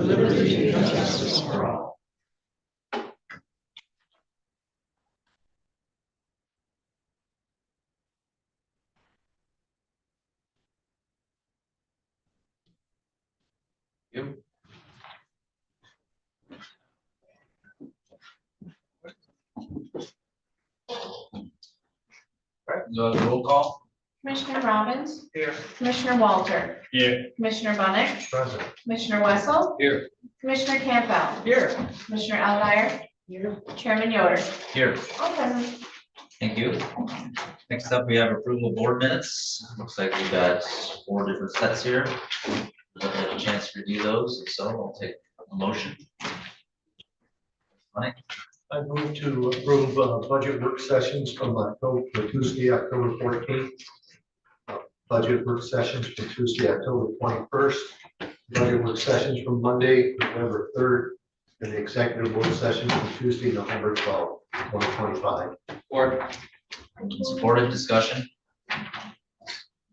liberty and justice for all. You. Right, roll call. Commissioner Robbins, Here. Commissioner Walter, Here. Commissioner Bunnick, Present. Commissioner Wessel, Here. Commissioner Campbell, Here. Commissioner Aldier, Chairman Yoder. Here. All present. Thank you. Next up, we have approval of board minutes. Looks like we've got 4 different sets here. I'll have a chance to review those, so I'll take a motion. Mike? I move to approve budget work sessions from Tuesday, October 14th. Budget work sessions from Tuesday, October 21st. Budget work sessions from Monday, November 3rd. And the executive work sessions from Tuesday, November 12th, 2025. Supported discussion?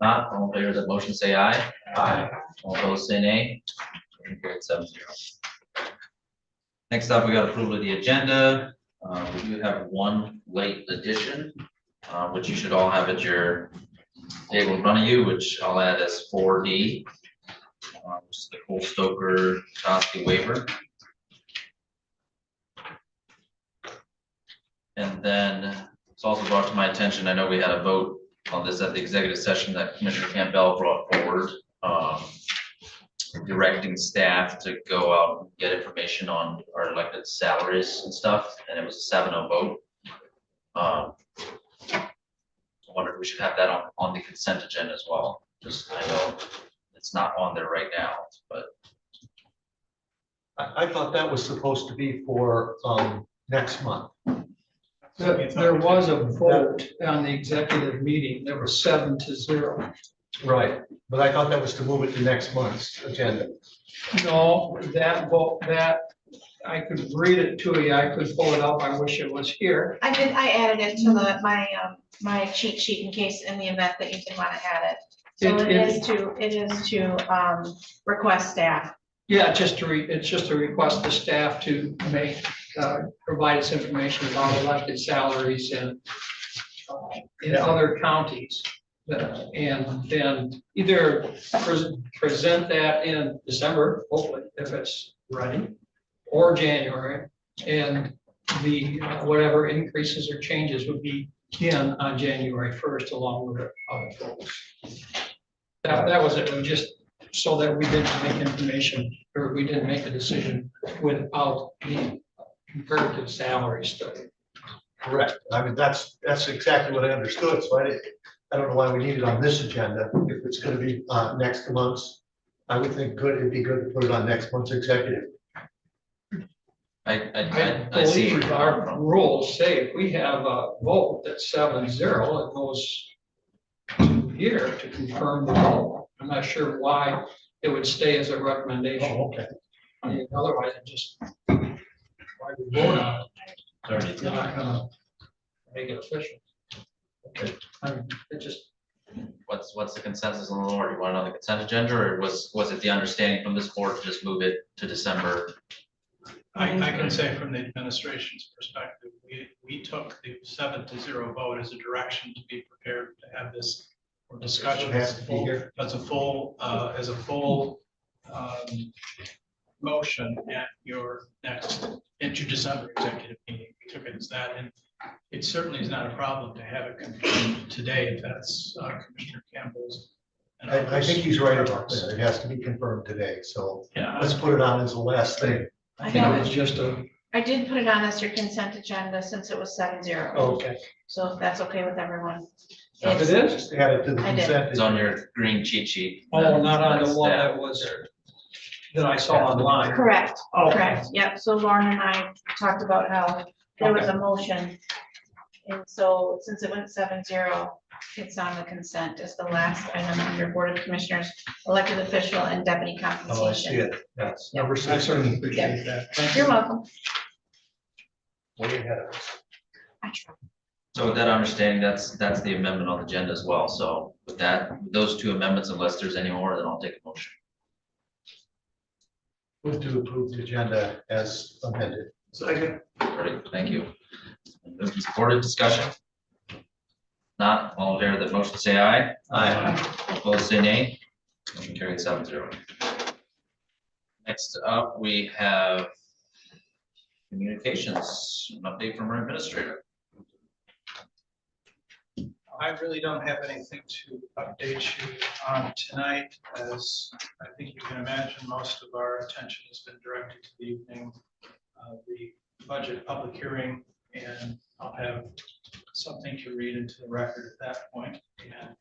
Not, all in favor of the motion say aye. Aye. All opposed say nay. Motion carried 7-0. Next up, we got approval of the agenda. We do have one late addition, which you should all have at your table in front of you, which I'll add as 4D. Which is the Cole Stoker Toski waiver. And then it's also brought to my attention, I know we had a vote on this at the executive session that Commissioner Campbell brought forward, directing staff to go out and get information on our elected salaries and stuff, and it was a 7-0 vote. I wonder if we should have that on the consent agenda as well. Just, I know it's not on there right now, but. I thought that was supposed to be for next month. There was a vote on the executive meeting. There was 7-0. Right, but I thought that was to move it to next month's agenda. No, that vote, that, I could read it to you. I could pull it up. I wish it was here. I added it to my cheat sheet in case, in the event that you did want to add it. So it is to request staff. Yeah, it's just a request to staff to make, provide us information about elected salaries in other counties. And then either present that in December, hopefully, if it's ready, or January, and the whatever increases or changes would be on January 1st, along with the other folks. That was it. Just so that we didn't make information, or we didn't make a decision without the comparative salary study. Correct. I mean, that's exactly what I understood. So I don't know why we need it on this agenda. If it's going to be next month's, I would think it'd be good to put it on next month's executive. I see. believe our rules say if we have a vote that's 7-0, it goes to here to confirm the vote. I'm not sure why it would stay as a recommendation. Oh, okay. I mean, otherwise, it just, why we vote on it, it's not gonna make it official. Okay. I mean, it just, What's the consensus on the board? You want it on the consent agenda, or was it the understanding from this board to just move it to December? I can say from the administration's perspective, we took the 7-0 vote as a direction to be prepared to have this for discussion as a full motion at your next into December executive meeting. We took it as that, and it certainly is not a problem to have it confirmed today if that's Commissioner Campbell's. I think he's right about that. It has to be confirmed today. So Yeah, let's put it on as the last thing. I think it was just a, I did put it on as your consent agenda since it was 7-0. Okay. So if that's okay with everyone. if it is, Just add it to the I did. consent. It's on your green cheat sheet. oh, not on the That's one that. that was, that I saw online. Correct, Oh, correct. Yep. So Lauren and I talked about how there was a motion. And so since it went 7-0, it's on the consent as the last item under Board of Commissioners, elected official and deputy Oh, I see compensation. it. That's number I 6. certainly appreciate that. Thank You're you. welcome. Way ahead of us. I tried. So with that understanding, that's the amendment on the agenda as well. So with that, those two amendments, unless there's any more, then I'll take a motion. Move to approve the agenda as amended. Second. Great, thank you. Moved and supported, discussion? Not, all in favor of the motion, say aye. Opposed, say nay. Motion carried 7-0. Next up, we have communications, an update from our administrator. I really don't have anything to update you on tonight, as I think you can imagine, most of our attention has been directed to the evening, the budget public hearing, and I'll have something to read into the record at that point, and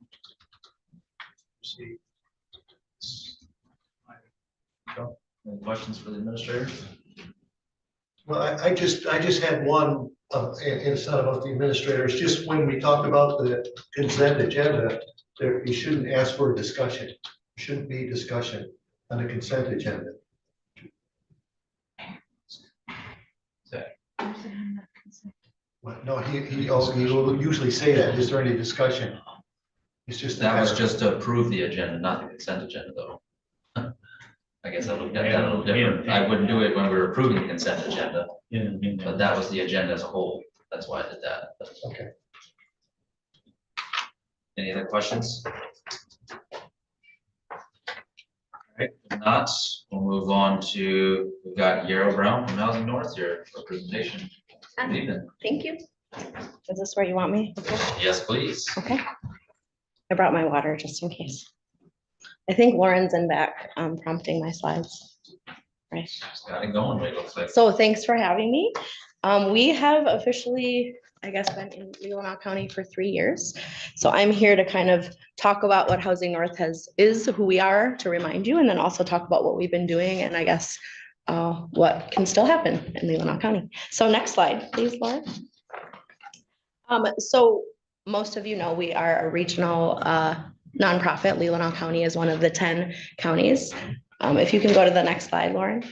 see. Any questions for the administrator? Well, I just had one, and it's not about the administrators, just when we talk about the consent agenda, there, you shouldn't ask for a discussion. Shouldn't be discussion on the consent agenda. Well, no, he will usually say that. Is there any discussion? It's just. That was just to approve the agenda, not the consent agenda, though. I guess I looked at that a little different. I wouldn't do it when we were approving the consent agenda, but that was the agenda as a whole. That's why I did that. Okay. Any other questions? All right, if not, we'll move on to, we've got Yarrow Brown from Housing North here for presentation. Good evening. Thank you. Is this where you want me? Yes, please. Okay. I brought my water just in case. I think Lauren's in back prompting my slides. Right. Just got it going, it looks like. So thanks for having me. We have officially, I guess, been in Leelanau County for 3 years. So I'm here to kind of talk about what Housing North is, who we are, to remind you, and then also talk about what we've been doing and I guess what can still happen in Leelanau County. So next slide, please, Lauren. So most of you know we are a regional nonprofit. Leelanau County is one of the 10 counties. If you can go to the next slide, Lauren.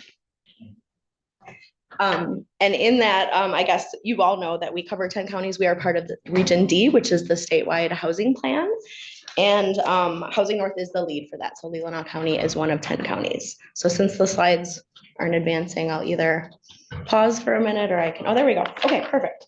And in that, I guess you all know that we cover 10 counties. We are part of the Region D, which is the statewide housing plan. And Housing North is the lead for that. So Leelanau County is one of 10 counties. So since the slides aren't advancing, I'll either pause for a minute or I can, oh, there we go. Okay, perfect.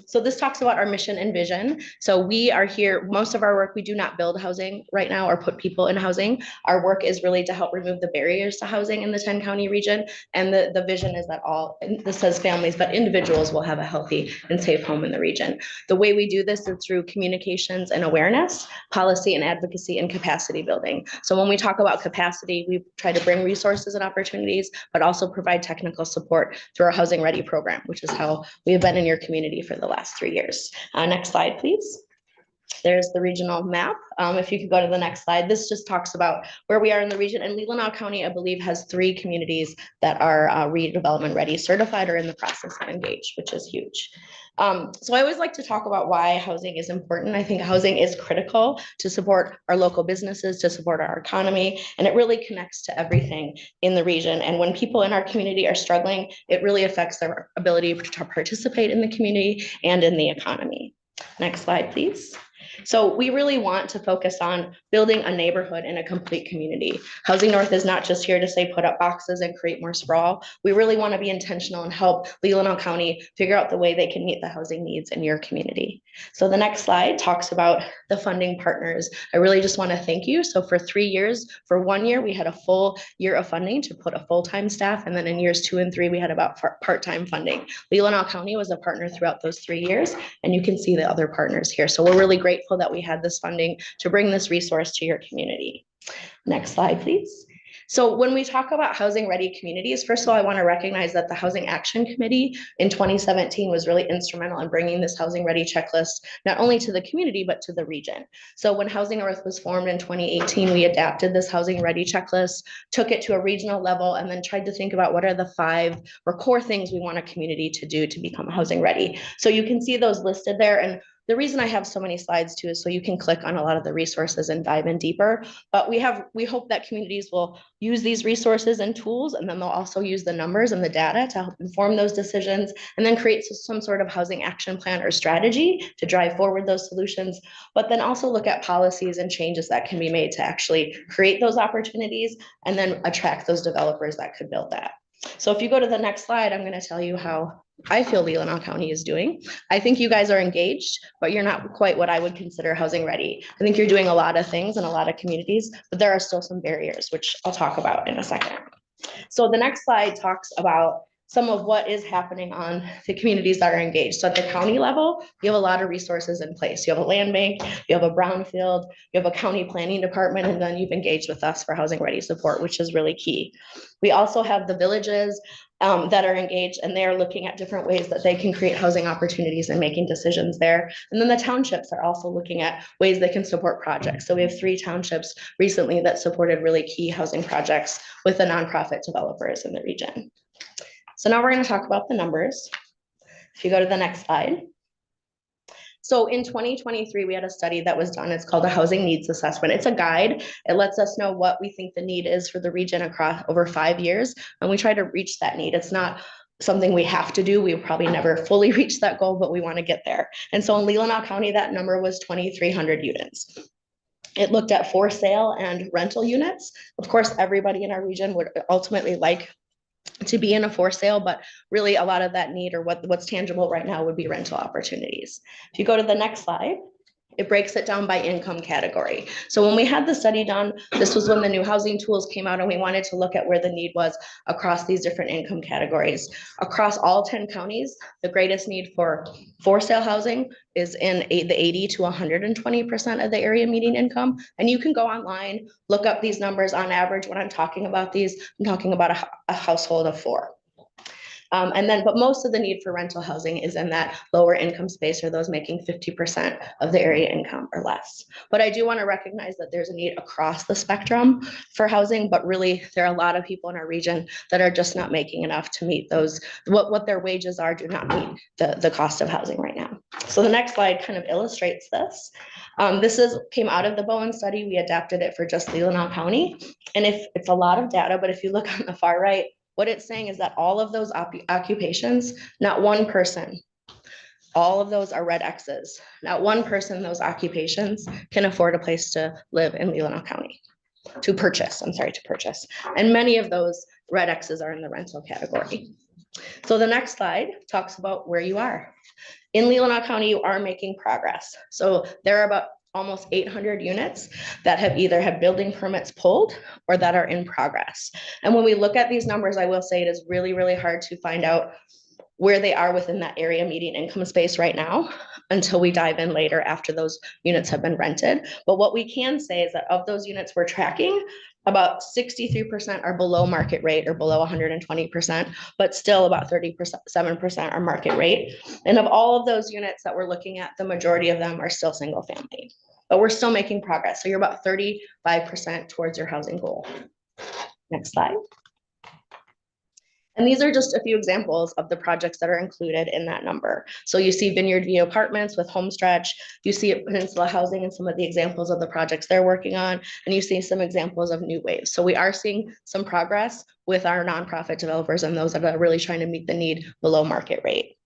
So this talks about our mission and vision. So we are here, most of our work, we do not build housing right now or put people in housing. Our work is really to help remove the barriers to housing in the 10 county region. And the vision is that all, this says families, but individuals will have a healthy and safe home in the region. The way we do this is through communications and awareness, policy and advocacy, and capacity building. So when we talk about capacity, we try to bring resources and opportunities, but also provide technical support through our Housing Ready program, which is how we have been in your community for the last 3 years. Next slide, please. There's the regional map. If you could go to the next slide, this just talks about where we are in the region. And Leelanau County, I believe, has 3 communities that are redevelopment ready, certified, or in the process of engaged, which is huge. So I always like to talk about why housing is important. I think housing is critical to support our local businesses, to support our economy, and it really connects to everything in the region. And when people in our community are struggling, it really affects their ability to participate in the community and in the economy. Next slide, please. So we really want to focus on building a neighborhood and a complete community. Housing North is not just here to say put up boxes and create more sprawl. We really want to be intentional and help Leelanau County figure out the way they can meet the housing needs in your community. So the next slide talks about the funding partners. I really just want to thank you. So for 3 years, for 1 year, we had a full year of funding to put a full-time staff. And then in years 2 and 3, we had about part-time funding. Leelanau County was a partner throughout those 3 years. And you can see the other partners here. So we're really grateful that we had this funding to bring this resource to your community. Next slide, please. So when we talk about housing ready communities, first of all, I want to recognize that the Housing Action Committee in 2017 was really instrumental in bringing this housing ready checklist, not only to the community, but to the region. So when Housing North was formed in 2018, we adapted this housing ready checklist, took it to a regional level, and then tried to think about what are the 5 or core things we want a community to do to become housing ready. So you can see those listed there. And The reason I have so many slides too is so you can click on a lot of the resources and dive in deeper. But we hope that communities will use these resources and tools, and then they'll also use the numbers and the data to help inform those decisions, and then create some sort of housing action plan or strategy to drive forward those solutions, but then also look at policies and changes that can be made to actually create those opportunities and then attract those developers that could build that. So if you go to the next slide, I'm going to tell you how I feel Leelanau County is doing. I think you guys are engaged, but you're not quite what I would consider housing ready. I think you're doing a lot of things in a lot of communities, but there are still some barriers, which I'll talk about in a second. So the next slide talks about some of what is happening on the communities that are engaged. So at the county level, you have a lot of resources in place. You have a land bank, you have a brownfield, you have a county planning department, and then you've engaged with us for housing ready support, which is really key. We also have the villages that are engaged, and they're looking at different ways that they can create housing opportunities and making decisions there. And then the townships are also looking at ways they can support projects. So we have 3 townships recently that supported really key housing projects with the nonprofit developers in the region. So now we're going to talk about the numbers. If you go to the next slide. So in 2023, we had a study that was done. It's called a housing needs assessment. It's a guide. It lets us know what we think the need is for the region across over 5 years. And we try to reach that need. It's not something we have to do. We probably never fully reach that goal, but we want to get there. And so in Leelanau County, that number was 2,300 units. It looked at for sale and rental units. Of course, everybody in our region would ultimately like to be in a for sale, but really a lot of that need or what's tangible right now would be rental opportunities. If you go to the next slide, it breaks it down by income category. So when we had the study done, this was when the new housing tools came out and we wanted to look at where the need was across these different income categories. Across all 10 counties, the greatest need for sale housing is in the 80 to 120% of the area median income. And you can go online, look up these numbers. On average, when I'm talking about these, I'm talking about a household of 4. But most of the need for rental housing is in that lower income space or those making 50% of the area income or less. But I do want to recognize that there's a need across the spectrum for housing, but really there are a lot of people in our region that are just not making enough to meet those, what their wages are do not meet the cost of housing right now. So the next slide kind of illustrates this. This came out of the Bowen study. We adapted it for just Leelanau County. And it's a lot of data, but if you look on the far right, what it's saying is that all of those occupations, not one person, all of those are red X's. Not one person in those occupations can afford a place to live in Leelanau County, to purchase. And many of those red X's are in the rental category. So the next slide talks about where you are. In Leelanau County, you are making progress. So there are about almost 800 units that have either had building permits pulled or that are in progress. And when we look at these numbers, I will say it is really, really hard to find out where they are within that area median income space right now until we dive in later after those units have been rented. But what we can say is that of those units we're tracking, about 63% are below market rate or below 120%, but still about 37% are market rate. And of all of those units that we're looking at, the majority of them are still single family, but we're still making progress. So you're about 35% towards your housing goal. Next slide. And these are just a few examples of the projects that are included in that number. So you see Vineyard View Apartments with Homestretch, you see Peninsula Housing and some of the examples of the projects they're working on, and you see some examples of New Waves. So we are seeing some progress with our nonprofit developers and those that are really trying to meet the need below market rate.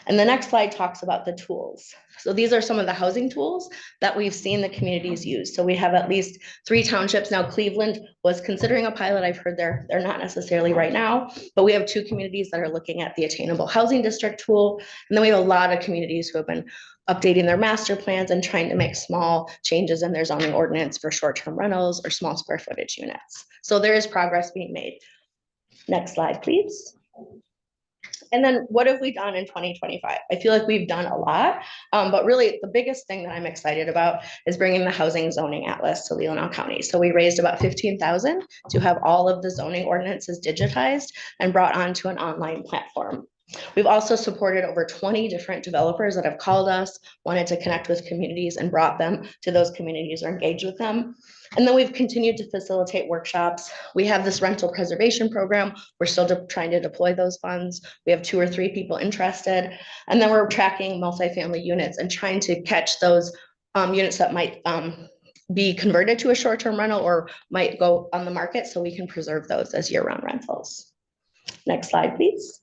And the next slide talks about the tools. So these are some of the housing tools that we've seen the communities use. So we have at least 3 townships. Now Cleveland was considering a pilot. I've heard they're not necessarily right now, but we have 2 communities that are looking at the Attainable Housing District tool. And then we have a lot of communities who have been updating their master plans and trying to make small changes in their zoning ordinance for short-term rentals or small square footage units. So there is progress being made. Next slide, please. And then what have we done in 2025? I feel like we've done a lot, but really the biggest thing that I'm excited about is bringing the housing zoning atlas to Leelanau County. So we raised about $15,000 to have all of the zoning ordinances digitized and brought onto an online platform. We've also supported over 20 different developers that have called us, wanted to connect with communities and brought them to those communities or engaged with them. And then we've continued to facilitate workshops. We have this rental preservation program. We're still trying to deploy those funds. We have 2 or 3 people interested. And then we're tracking multifamily units and trying to catch those units that might be converted to a short-term rental or might go on the market so we can preserve those as year-round rentals. Next slide, please.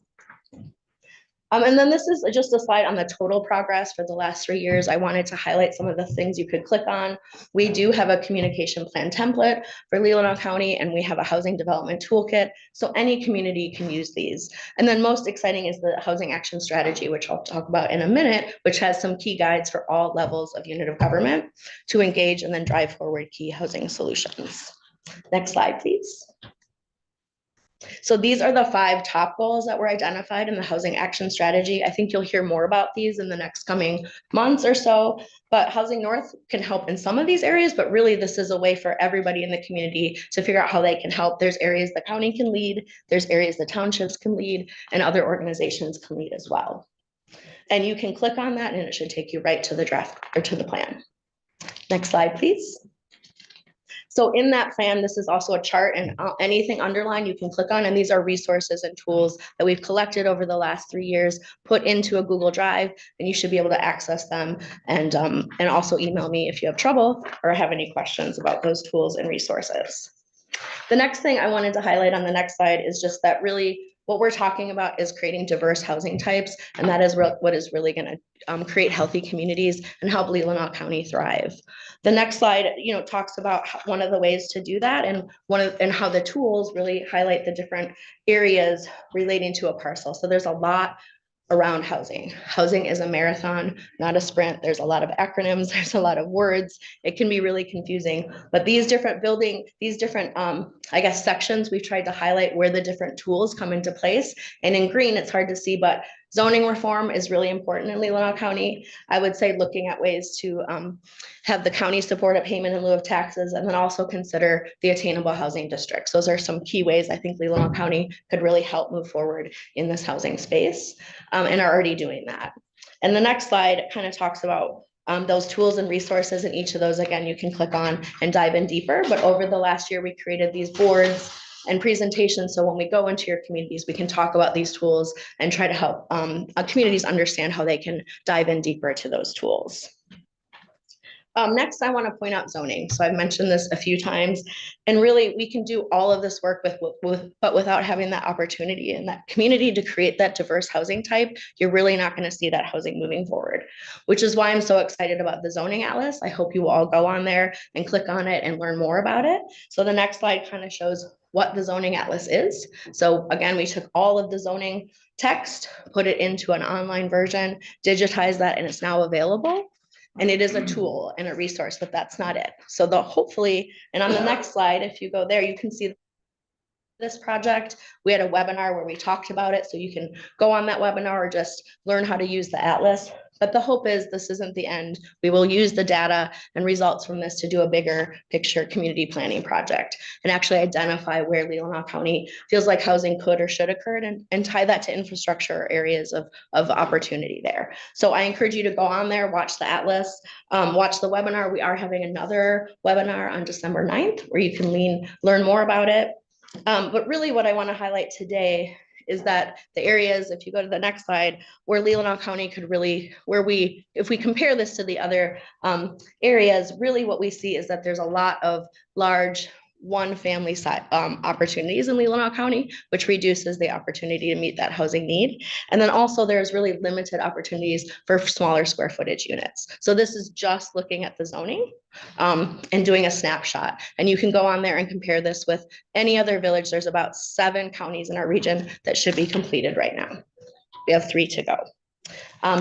And then this is just a slide on the total progress for the last 3 years. I wanted to highlight some of the things you could click on. We do have a communication plan template for Leelanau County, and we have a housing development toolkit. So any community can use these. And then most exciting is the housing action strategy, which I'll talk about in a minute, which has some key guides for all levels of unit of government to engage and then drive forward key housing solutions. Next slide, please. So these are the 5 top goals that were identified in the housing action strategy. I think you'll hear more about these in the next coming months or so, but Housing North can help in some of these areas, but really this is a way for everybody in the community to figure out how they can help. There's areas the county can lead, there's areas the townships can lead, and other organizations can lead as well. And you can click on that and it should take you right to the draft or to the plan. Next slide, please. So in that plan, this is also a chart, and anything underlined you can click on, and these are resources and tools that we've collected over the last 3 years, put into a Google Drive, and you should be able to access them and also email me if you have trouble or have any questions about those tools and resources. The next thing I wanted to highlight on the next slide is just that really what we're talking about is creating diverse housing types, and that is what is really going to create healthy communities and help Leelanau County thrive. The next slide, talks about one of the ways to do that, and how the tools really highlight the different areas relating to a parcel. So there's a lot around housing. Housing is a marathon, not a sprint. There's a lot of acronyms, there's a lot of words. It can be really confusing, but these different sections, we've tried to highlight where the different tools come into place. And in green, it's hard to see, but zoning reform is really important in Leelanau County. I would say looking at ways to have the county support a payment in lieu of taxes, and then also consider the attainable housing districts. Those are some key ways I think Leelanau County could really help move forward in this housing space, and are already doing that. And the next slide kind of talks about those tools and resources, and each of those, again, you can click on and dive in deeper. But over the last year, we created these boards and presentations. So when we go into your communities, we can talk about these tools and try to help communities understand how they can dive in deeper to those tools. Next, I want to point out zoning. So I've mentioned this a few times, and really we can do all of this work but without having that opportunity in that community to create that diverse housing type, you're really not going to see that housing moving forward, which is why I'm so excited about the zoning atlas. I hope you will all go on there and click on it and learn more about it. So the next slide kind of shows what the zoning atlas is. So again, we took all of the zoning text, put it into an online version, digitized that, and it's now available. And it is a tool and a resource, but that's not it. So hopefully, and on the next slide, if you go there, you can see this project. We had a webinar where we talked about it. So you can go on that webinar or just learn how to use the atlas. But the hope is this isn't the end. We will use the data and results from this to do a bigger picture community planning project and actually identify where Leelanau County feels like housing could or should occur, and tie that to infrastructure areas of opportunity there. So I encourage you to go on there, watch the atlas, watch the webinar. We are having another webinar on December 9th where you can learn more about it. But really what I want to highlight today is that the areas, if you go to the next slide, where Leelanau County could really, if we compare this to the other areas, really what we see is that there's a lot of large one-family opportunities in Leelanau County, which reduces the opportunity to meet that housing need. And then also there's really limited opportunities for smaller square footage units. So this is just looking at the zoning and doing a snapshot. And you can go on there and compare this with any other village. There's about 7 counties in our region that should be completed right now. We have 3 to go.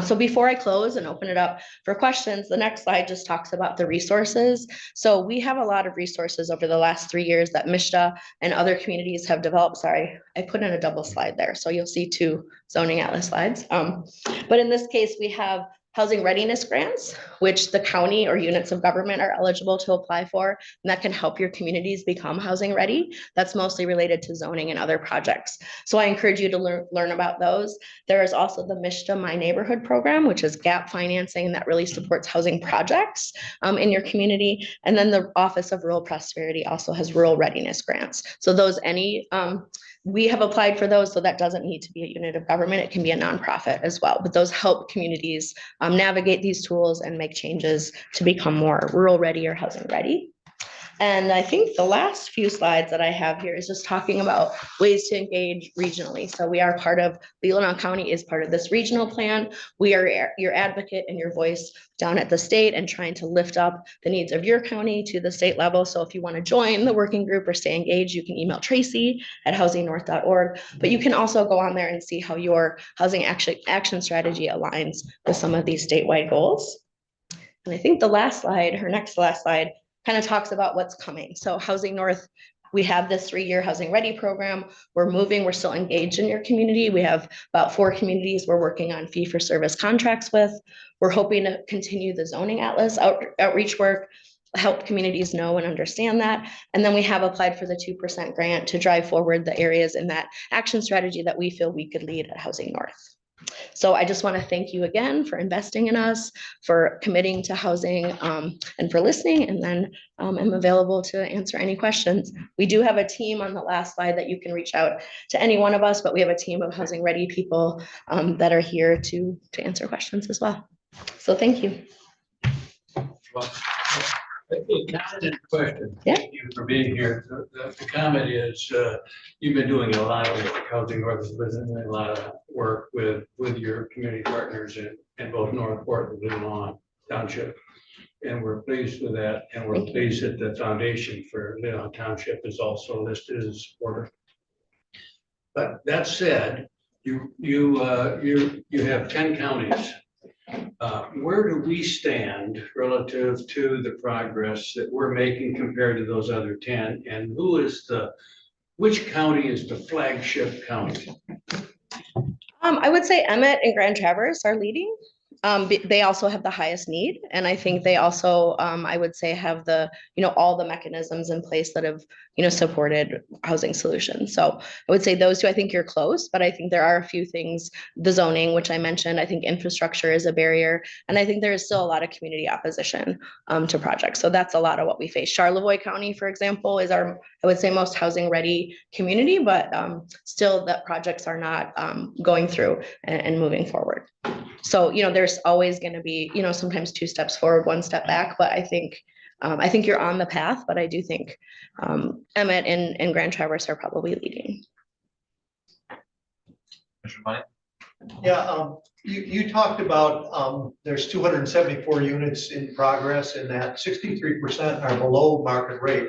So before I close and open it up for questions, the next slide just talks about the resources. So we have a lot of resources over the last 3 years that MISHDA and other communities have developed. Sorry, I put in a double slide there. So you'll see 2 zoning atlas slides. But in this case, we have housing readiness grants, which the county or units of government are eligible to apply for, and that can help your communities become housing ready. That's mostly related to zoning and other projects. So I encourage you to learn about those. There is also the MISHDA My Neighborhood program, which is gap financing that really supports housing projects in your community. And then the Office of Rural Prosperity also has rural readiness grants. So those we have applied for those, so that doesn't need to be a unit of government. It can be a nonprofit as well, but those help communities navigate these tools and make changes to become more rural ready or housing ready. And I think the last few slides that I have here is just talking about ways to engage regionally. So we are part of, Leelanau County is part of this regional plan. We are your advocate and your voice down at the state and trying to lift up the needs of your county to the state level. So if you want to join the working group or stay engaged, you can email Tracy at housingnorth.org. But you can also go on there and see how your housing action strategy aligns with some of these statewide goals. And I think the last slide, her next to last slide, kind of talks about what's coming. So Housing North, we have this 3-year Housing Ready program. We're moving, we're still engaged in your community. We have about 4 communities we're working on fee-for-service contracts with. We're hoping to continue the zoning atlas outreach work, help communities know and understand that. And then we have applied for the 2% grant to drive forward the areas in that action strategy that we feel we could lead at Housing North. So I just want to thank you again for investing in us, for committing to housing, and for listening. And then I'm available to answer any questions. We do have a team on the last slide that you can reach out to any one of us, but we have a team of housing ready people that are here to answer questions as well. So thank you. A comment question. Yeah. Thank you for being here. The comment is, you've been doing a lot of work, Housing North has been doing a lot of work with your community partners in both Northport and Leelanau Township. And we're pleased with that, and we're pleased that the foundation for Leelanau Township is also listed as a supporter. But that said, you have 10 counties. Where do we stand relative to the progress that we're making compared to those other 10? And which county is the flagship county? I would say Emmett and Grand Traverse are leading. They also have the highest need. And I think they also, I would say, have all the mechanisms in place that have, supported housing solutions. So I would say those two. I think you're close, but I think there are a few things, the zoning, which I mentioned, I think infrastructure is a barrier. And I think there is still a lot of community opposition to projects. So that's a lot of what we face. Charlevoix County, for example, is our, I would say, most housing ready community, but still that projects are not going through and moving forward. So, there's always going to be, sometimes 2 steps forward, 1 step back, but I think you're on the path, but I do think Emmett and Grand Traverse are probably leading. Commissioner White? Yeah, you talked about, there's 274 units in progress and that 63% are below market rate.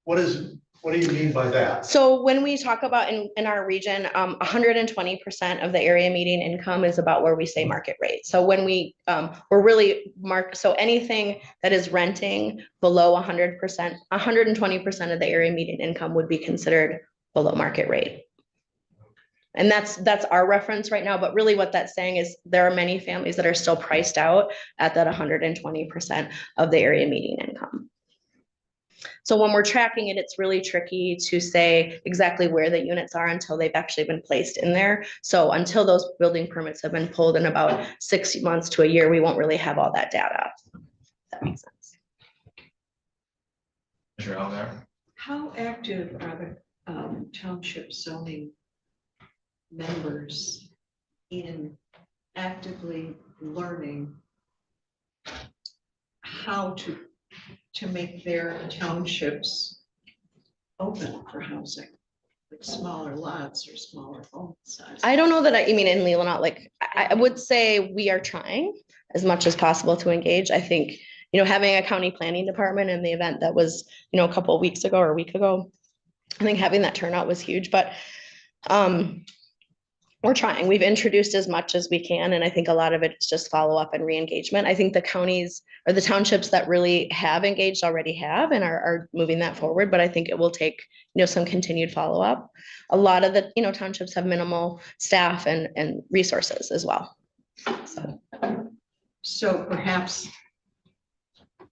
What do you mean by that? So when we talk about in our region, 120% of the area median income is about where we say market rate. So when we're really so anything that is renting below 100%, 120% of the area median income would be considered below market rate. And that's our reference right now. But really what that's saying is there are many families that are still priced out at that 120% of the area median income. So when we're tracking it, it's really tricky to say exactly where the units are until they've actually been placed in there. So until those building permits have been pulled in about 6 months to a year, we won't really have all that data. If that makes sense. Commissioner Elgar? How active are the township zoning members in actively learning how to make their townships open for housing, like smaller lots or smaller home size? I don't know that I mean in Leelanau, I would say we are trying as much as possible to engage. I think, having a county planning department in the event that was, a couple of weeks ago or a week ago, I think having that turnout was huge, but we're trying. We've introduced as much as we can, and I think a lot of it is just follow up and re-engagement. I think the counties or the townships that really have engaged already have and are moving that forward, but I think it will take, some continued follow up. A lot of the, townships have minimal staff and resources as well. So. So perhaps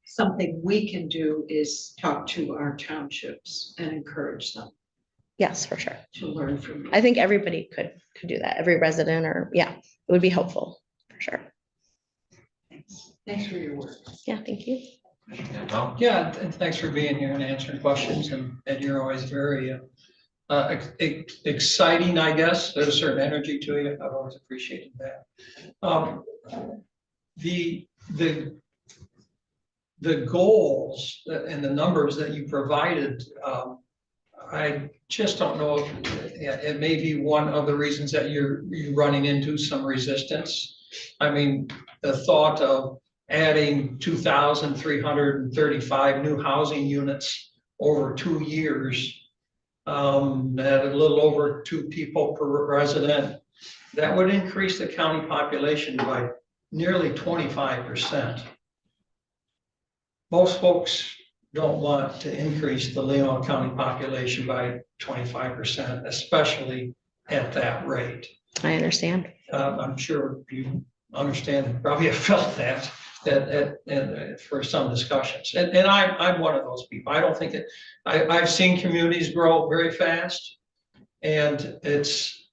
something we can do is talk to our townships and encourage them Yes, for sure. to learn from you. I think everybody could do that, every resident or, yeah, it would be helpful, for sure. Thanks for your work. Yeah, thank you. Well, Yeah, and thanks for being here and answering questions, and you're always very exciting, I guess. There's a certain energy to you. I've always appreciated that. The goals and the numbers that you provided, I just don't know if it may be one of the reasons that you're running into some resistance. I mean, the thought of adding 2,335 new housing units over 2 years, at a little over 2 people per resident, that would increase the county population by nearly 25%. Most folks don't want to increase the Leelanau County population by 25%, especially at that rate. I understand. I'm sure you understand and probably have felt that for some discussions. And I'm one of those people. I don't think that, I've seen communities grow very fast, and it's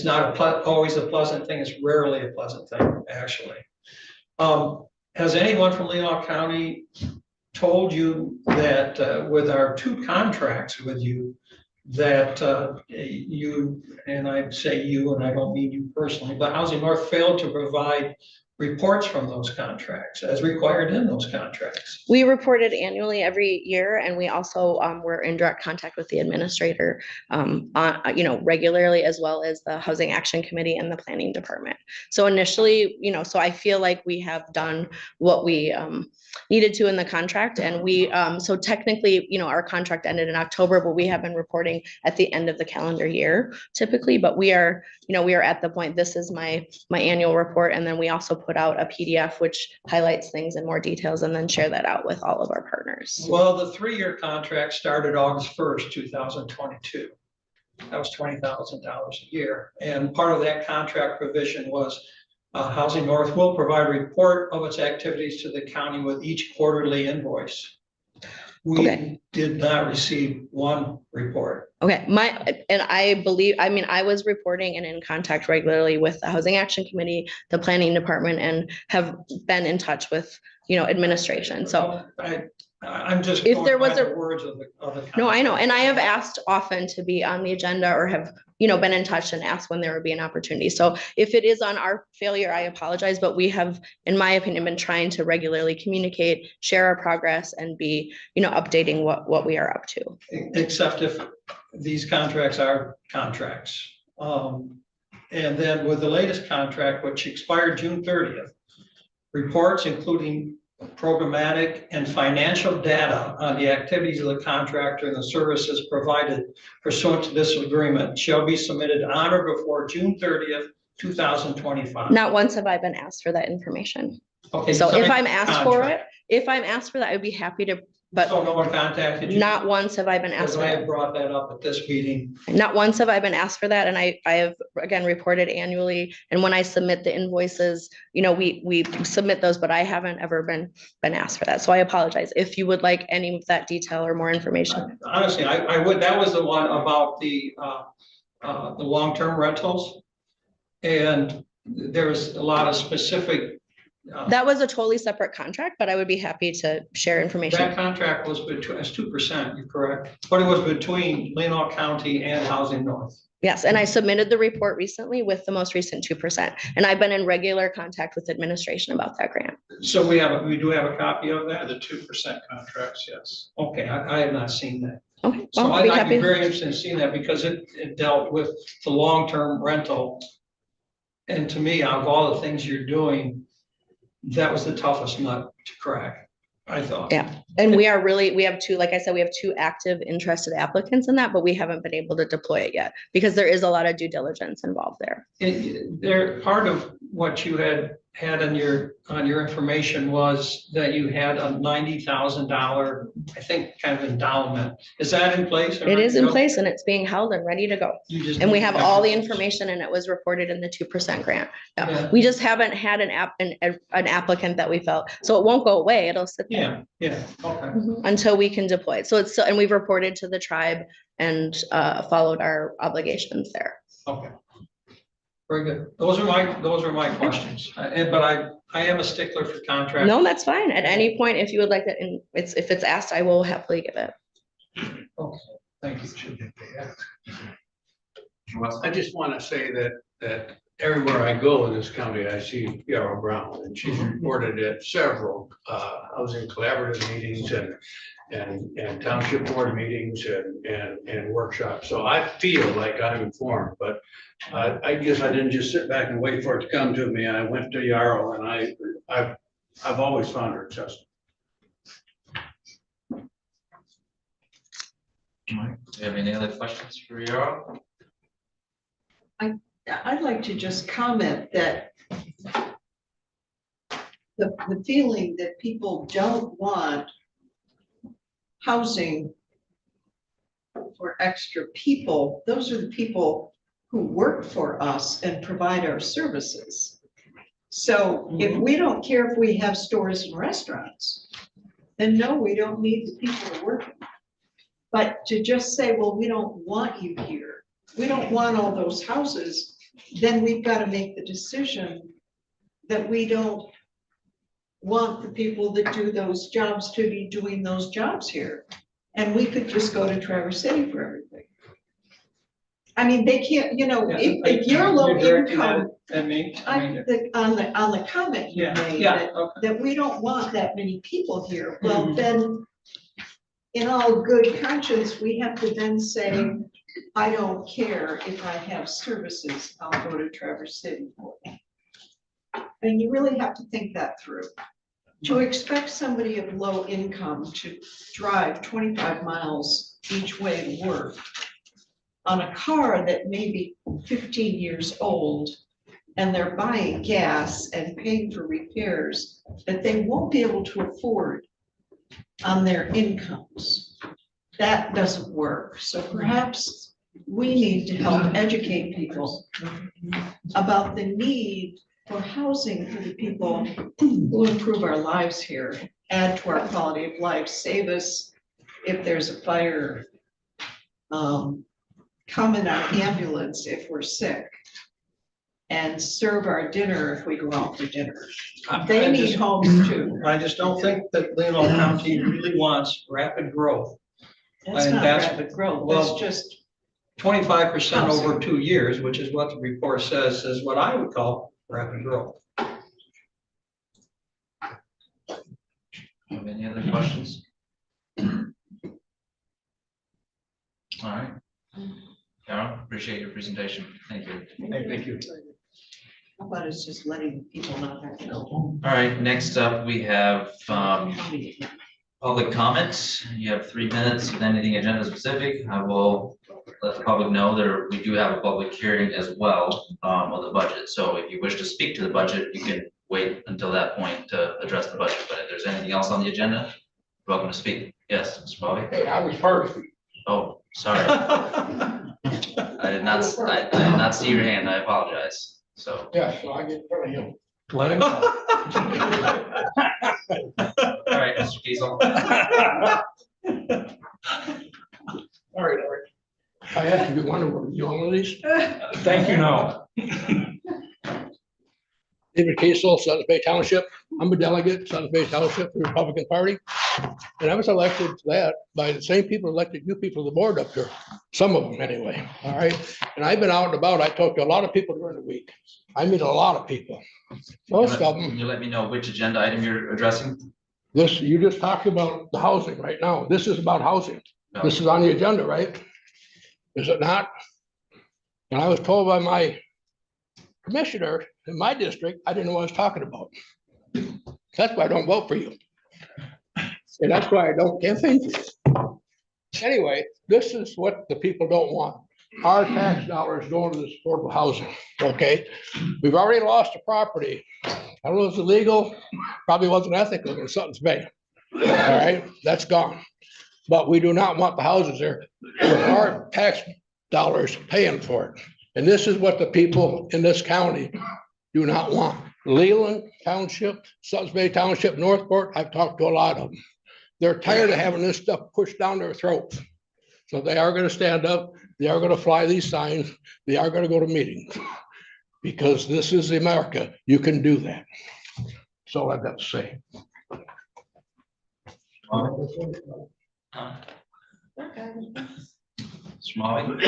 not always a pleasant thing. It's rarely a pleasant thing, actually. Has anyone from Leelanau County told you that with our 2 contracts with you, that you, and I say you, and I don't mean you personally, but Housing North failed to provide reports from those contracts as required in those contracts? We reported annually every year, and we also were in direct contact with the administrator, regularly, as well as the Housing Action Committee and the Planning Department. So initially, so I feel like we have done what we needed to in the contract, and we, so technically, our contract ended in October, but we have been reporting at the end of the calendar year typically, but we are at the point, this is my annual report, and then we also put out a PDF which highlights things in more details and then share that out with all of our partners. Well, the 3-year contract started August 1st, 2022. That was $20,000 a year. And part of that contract provision was Housing North will provide a report of its activities to the county with each quarterly invoice. We did not receive one report. Okay, I was reporting and in contact regularly with the Housing Action Committee, the Planning Department, and have been in touch with, administration. So I'm just if going there by was the words of the no, I know, and I have asked often to be on the agenda, or have, been in touch and asked when there would be an opportunity. So if it is on our failure, I apologize, but we have, in my opinion, been trying to regularly communicate, share our progress, and be, updating what we are up to. Except if these contracts are contracts. And then with the latest contract, which expired June 30th, reports including programmatic and financial data on the activities of the contractor and the services provided pursuant to this agreement shall be submitted on or before June 30th, 2025. Not once have I been asked for that information. Okay, So if signed I'm asked for it, contract. I would be happy to, but So no one contacted you? not once have I been asked Because for I that. have brought that up at this meeting. Not once have I been asked for that, and I have, again, reported annually, and when I submit the invoices, we submit those, but I haven't ever been asked for that, so I apologize. If you would like any of that detail or more information. Honestly, I would, that was the one about the long-term rentals. And there's a lot of specific. That was a totally separate contract, but I would be happy to share information. That contract was between, it's 2%, you're correct, but it was between Leelanau County and Housing North. Yes, and I submitted the report recently with the most recent 2%, and I've been in regular contact with administration about that grant. So we do have a copy of that? The 2% contracts, yes. Okay, I have not seen that. Okay, So well, I'll be I'd be happy. very interested in seeing that, because it dealt with the long-term rental. And to me, out of all the things you're doing, that was the toughest nut to crack, I thought. Yeah, and we have 2, like I said, we have 2 active interested applicants in that, but we haven't been able to deploy it yet because there is a lot of due diligence involved there. They're part of what you had had on your information was that you had a $90,000, I think, kind of endowment. Is that in place? It is in place and it's being held and ready to go. And we have all the information and it was reported in the 2% grant. Yeah. Yeah. We just haven't had an applicant that we felt, so it won't go away. It'll sit there. Yeah, okay. Until we can deploy it. So it's, and we've reported to the tribe and followed our obligations there. Okay. Very good. Those are my questions. But I am a stickler for contract. No, that's fine. At any point, if you would like that, and if it's asked, I will happily give it. Okay, thank you. I just want to say that everywhere I go in this county, I see Yarrow Brown, and she's reported at several housing collaborative meetings and township board meetings and workshops. So I feel like I'm informed, but I guess I didn't just sit back and wait for it to come to me. I went to Yarrow and I've always found her accessible. Mike, do you have any other questions for Yarrow? I'd like to just comment that the feeling that people don't want housing for extra people, those are the people who work for us and provide our services. So if we don't care if we have stores and restaurants, then no, we don't need the people to work. But to just say, well, we don't want you here, we don't want all those houses, then we've got to make the decision that we don't want the people that do those jobs to be doing those jobs here. And we could just go to Traverse City for everything. I mean, they can't, you know, if you're low income, And me, on the comment you made, that, okay. that we don't want that many people here, well, then in all good conscience, we have to then say, I don't care if I have services, I'll go to Traverse City for them. And you really have to think that through. To expect somebody of low income to drive 25 miles each way to work on a car that may be 15 years old, and they're buying gas and paying for repairs that they won't be able to afford on their incomes, that doesn't work. So perhaps we need to help educate people about the need for housing for the people who will improve our lives here, add to our quality of life, save us if there's a fire, come in our ambulance if we're sick, and serve our dinner if we go out for dinner. They need homes too. I just don't think that Leelanau County really wants rapid growth. That's And not that's- rapid growth, well, that's just, 25% over 2 years, which is what the report says, is what I would call rapid growth. Have any other questions? All right. Yarrow, appreciate your presentation. Thank you. Thank you. how about it's just letting people not have to know. All right, next up, we have public comments. You have 3 minutes with anything agenda specific. I will let the public know we do have a public hearing as well on the budget. So if you wish to speak to the budget, you can wait until that point to address the budget. But if there's anything else on the agenda, you're welcome to speak. Yes, Mr. Bobby? Hey, I was first. Oh, sorry. I did not see your hand. I apologize. So, Yeah, so I get in front of him. Let him. all right, Mr. Kiesel. All right. I have to be one of you on these. Thank you, no. David Kiesel, Suttons Bay Township. I'm a delegate, Suttons Bay Township, the Republican Party. And I was elected to that by the same people elected you people to the board up here. Some of them anyway, all right? And I've been out and about. I talked to a lot of people during the week. I meet a lot of people. Most of Can them, you let me know which agenda item you're addressing? this, you just talked about the housing right now. This is about housing. This is on the agenda, right? Is it not? And I was told by my commissioner in my district, I didn't know what I was talking about. That's why I don't vote for you. And that's why I don't campaign for you. Anyway, this is what the people don't want. Our tax dollars going to this affordable housing, okay? We've already lost the property I don't know if it's illegal, probably wasn't ethical in Sutton's Bay. All right, that's gone. But we do not want the houses there with our tax dollars paying for it. And this is what the people in this county do not want. Leland Township, Sutton's Bay Township, Northport, I've talked to a lot of them. They're tired of having this stuff pushed down their throats. So they are gonna stand up, they are gonna fly these signs, they are gonna go to meetings. Because this is America, you can do that. That's all I've got to say. Smalley?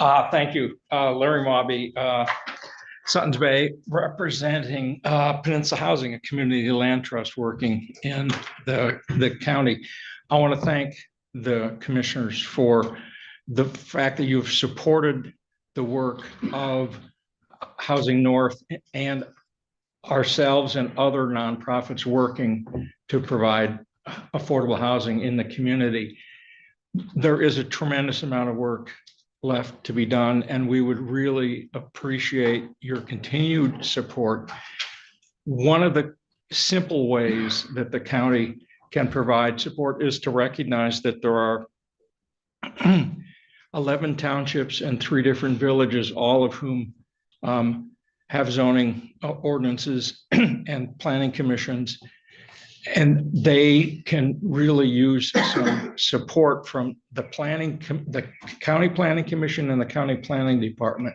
Thank you, Larry Mobby, Sutton's Bay, representing Peninsula Housing, a community land trust working in the county. I want to thank the commissioners for the fact that you've supported the work of Housing North and ourselves and other nonprofits working to provide affordable housing in the community. There is a tremendous amount of work left to be done, and we would really appreciate your continued support. One of the simple ways that the county can provide support is to recognize that there are 11 townships and 3 different villages, all of whom have zoning ordinances and planning commissions. And they can really use some support from the county planning commission and the county planning department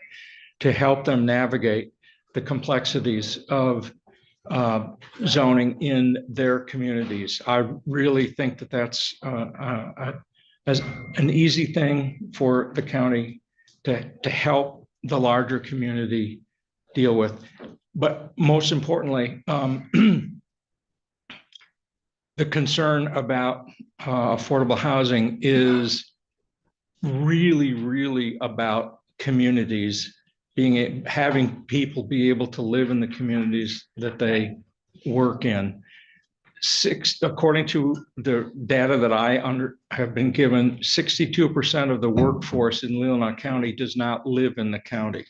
to help them navigate the complexities of zoning in their communities. I really think that that's as an easy thing for the county to help the larger community deal with. But most importantly, the concern about affordable housing is really about communities having people be able to live in the communities that they work in. According to the data that I have been given, 62% of the workforce in Leelanau County does not live in the county.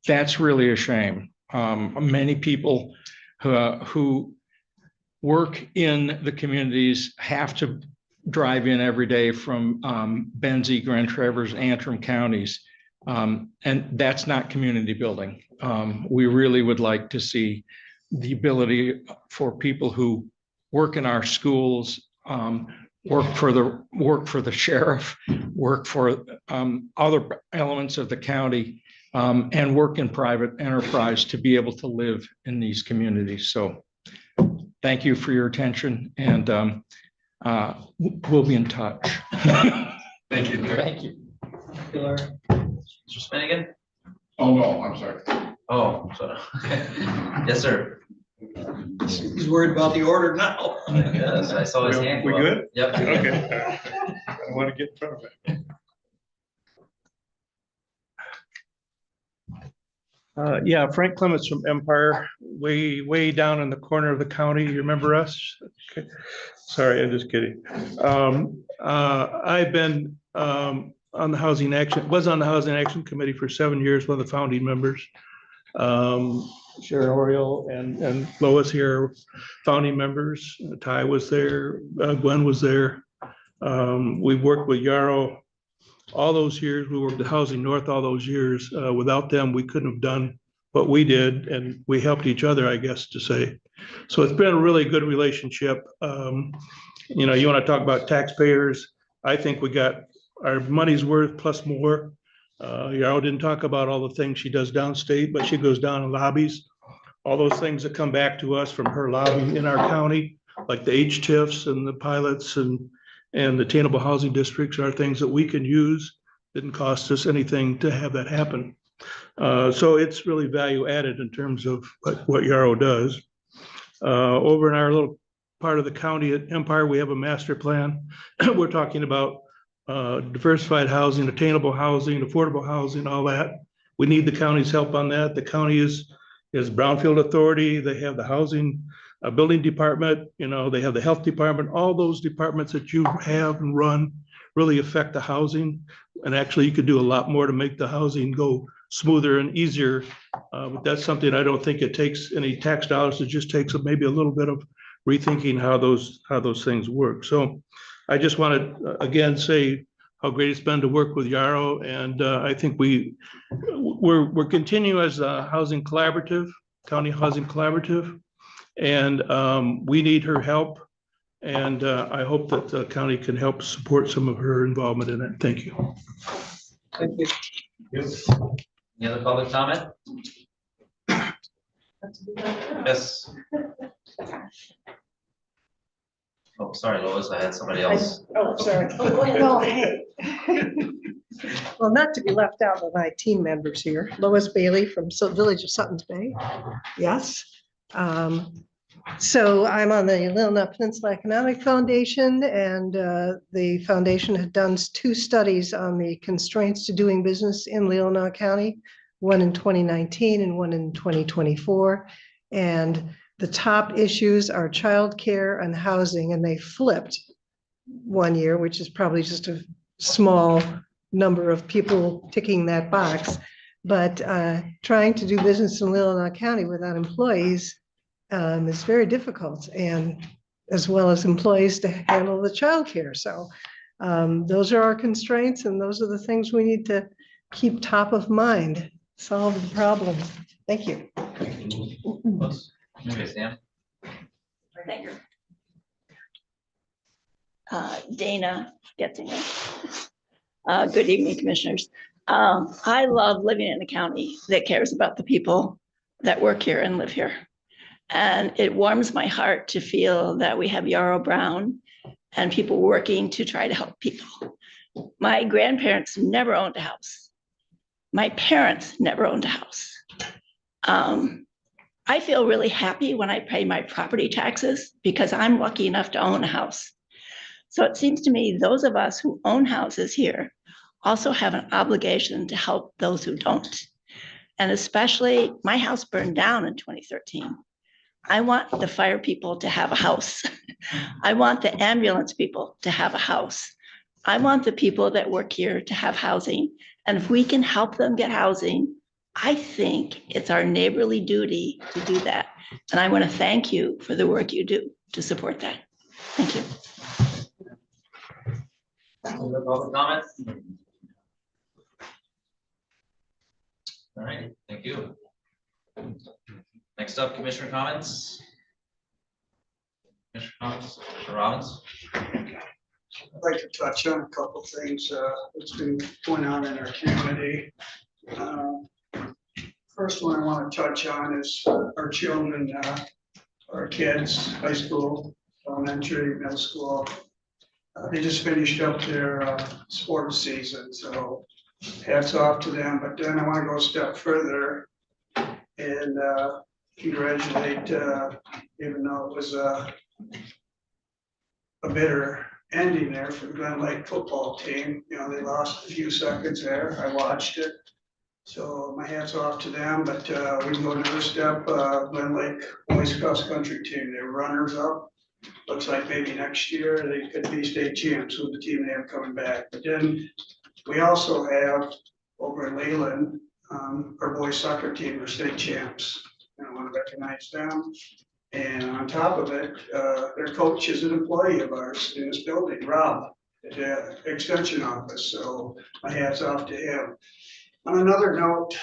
That's really a shame. Many people who work in the communities have to drive in every day from Benzie, Grand Traverse, Antrim counties. And that's not community building. We really would like to see the ability for people who work in our schools, work for the sheriff, work for other elements of the county, and work in private enterprise to be able to live in these communities. So thank you for your attention, and we'll be in touch. Thank you. Thank you. Mr. Spinnigan? Oh, no, I'm sorry. Oh, sorry. Yes, sir. He's worried about the order now. Yes, I saw his hand. We go up. good? Yep. Okay. I want to get in front of it. Yeah, Frank Clements from Empire, way down in the corner of the county. You remember us? Okay. Sorry, I'm just kidding. I've been on the Housing Action Committee for 7 years, one of the founding members. Sharon Oriole and Lois here, founding members. Ty was there, Gwen was there. We worked with Yarrow all those years. We worked at Housing North all those years. Without them, we couldn't have done what we did, and we helped each other, I guess, to say. So it's been a really good relationship. You know, you want to talk about taxpayers. I think we got our money's worth plus more. Yarrow didn't talk about all the things she does downstate, but she goes down and lobbies. All those things that come back to us from her lobby in our county, like the HTIFs and the pilots and the attainable housing districts, are things that we can use. Didn't cost us anything to have that happen. So it's really value added in terms of what Yarrow does. Over in our little part of the county at Empire, we have a master plan. We're talking about diversified housing, attainable housing, affordable housing, all that. We need the county's help on that. The county is Brownfield Authority. They have the housing building department, you know, they have the health department. All those departments that you have and run really affect the housing. And actually you could do a lot more to make the housing go smoother and easier. But that's something I don't think it takes any tax dollars. It just takes maybe a little bit of rethinking how those things work. So I just want to again say how great it's been to work with Yarrow, and I think we're continuing as a housing collaborative, county housing collaborative, and we need her help. And I hope that the county can help support some of her involvement in it. Thank you. Thank you. Any other public comment? Yes. Oh, sorry, Lois, I had somebody else. Oh, sorry. Well, hey. Well, not to be left out of my team members here, Lois Bailey from Village of Suttons Bay. Yes. So I'm on the Leelanau Peninsula Economic Foundation, and the foundation had done 2 studies on the constraints to doing business in Leelanau County, one in 2019 and one in 2024. And the top issues are childcare and housing, and they flipped one year, which is probably just a small number of people ticking that box. But trying to do business in Leelanau County without employees is very difficult, and as well as employees to handle the childcare. So those are our constraints, and those are the things we need to keep top of mind, solve the problem. Thank you. Okay, Sam. Thank you. Dana Getzinger. Good evening, commissioners. I love living in a county that cares about the people that work here and live here. And it warms my heart to feel that we have Yarrow Brown and people working to try to help people. My grandparents never owned a house. My parents never owned a house. I feel really happy when I pay my property taxes because I'm lucky enough to own a house. So it seems to me those of us who own houses here also have an obligation to help those who don't. And especially my house burned down in 2013. I want the fire people to have a house. I want the ambulance people to have a house. I want the people that work here to have housing. And if we can help them get housing, I think it's our neighborly duty to do that. And I want to thank you for the work you do to support that. Thank you. Other public comments? All right, thank you. Next up, commissioner comments. Commissioner comments, Commissioner Robbins. I'd like to touch on a couple of things that's been going on in our community. First one I want to touch on is our children, our kids, high school, elementary, middle school. They just finished up their sports season, so hats off to them. But then I want to go a step further and congratulate, even though it was a bitter ending there for the Glen Lake football team. You know, they lost a few seconds there. I watched it. So my hats off to them, but we can go another step. Glen Lake boys cross country team, they were runners up. Looks like maybe next year they could be state champs with the team they have coming back. But then we also have over in Leland, our boys soccer team are state champs. And I want to recognize them. And on top of it, their coach is an employee of ours in this building, Rob, at the extension office. So my hats off to him. On another note,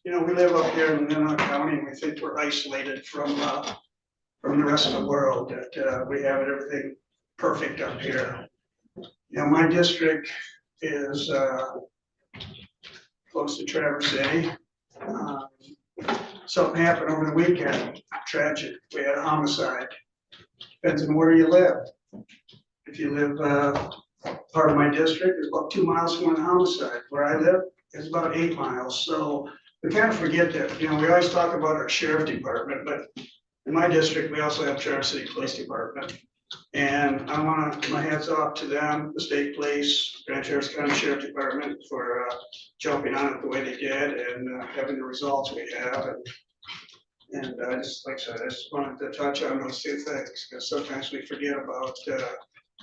you know, we live up here in Leelanau County and we think we're isolated from the rest of the world, that we have everything perfect up here. You know, my district is close to Traverse City. Something happened over the weekend, tragic. We had a homicide. Depends on where you live. If you live part of my district, it's about 2 miles from a homicide. Where I live, it's about 8 miles. So we kind of forget that. You know, we always talk about our sheriff department, but in my district, we also have Traverse City Police Department. And I want to, my hats off to them, the state police, Grand Traverse County Sheriff Department for jumping on it the way they did and having the results we have. And I just, like I said, I just wanted to touch on those 2 things because sometimes we forget about the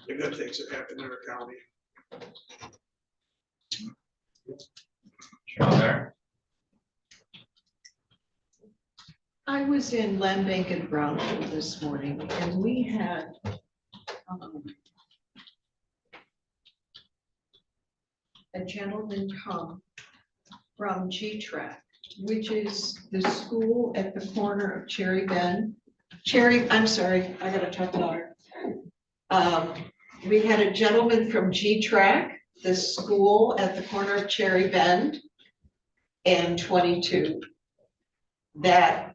good things that happen in our county. Sure, there. I was in Land Bank and Brownfield this morning, and we had a gentleman come from G-Track, which is the school at the corner of Cherry Bend. I'm sorry, I gotta talk louder. We had a gentleman from G-Track, the school at the corner of Cherry Bend and 22, that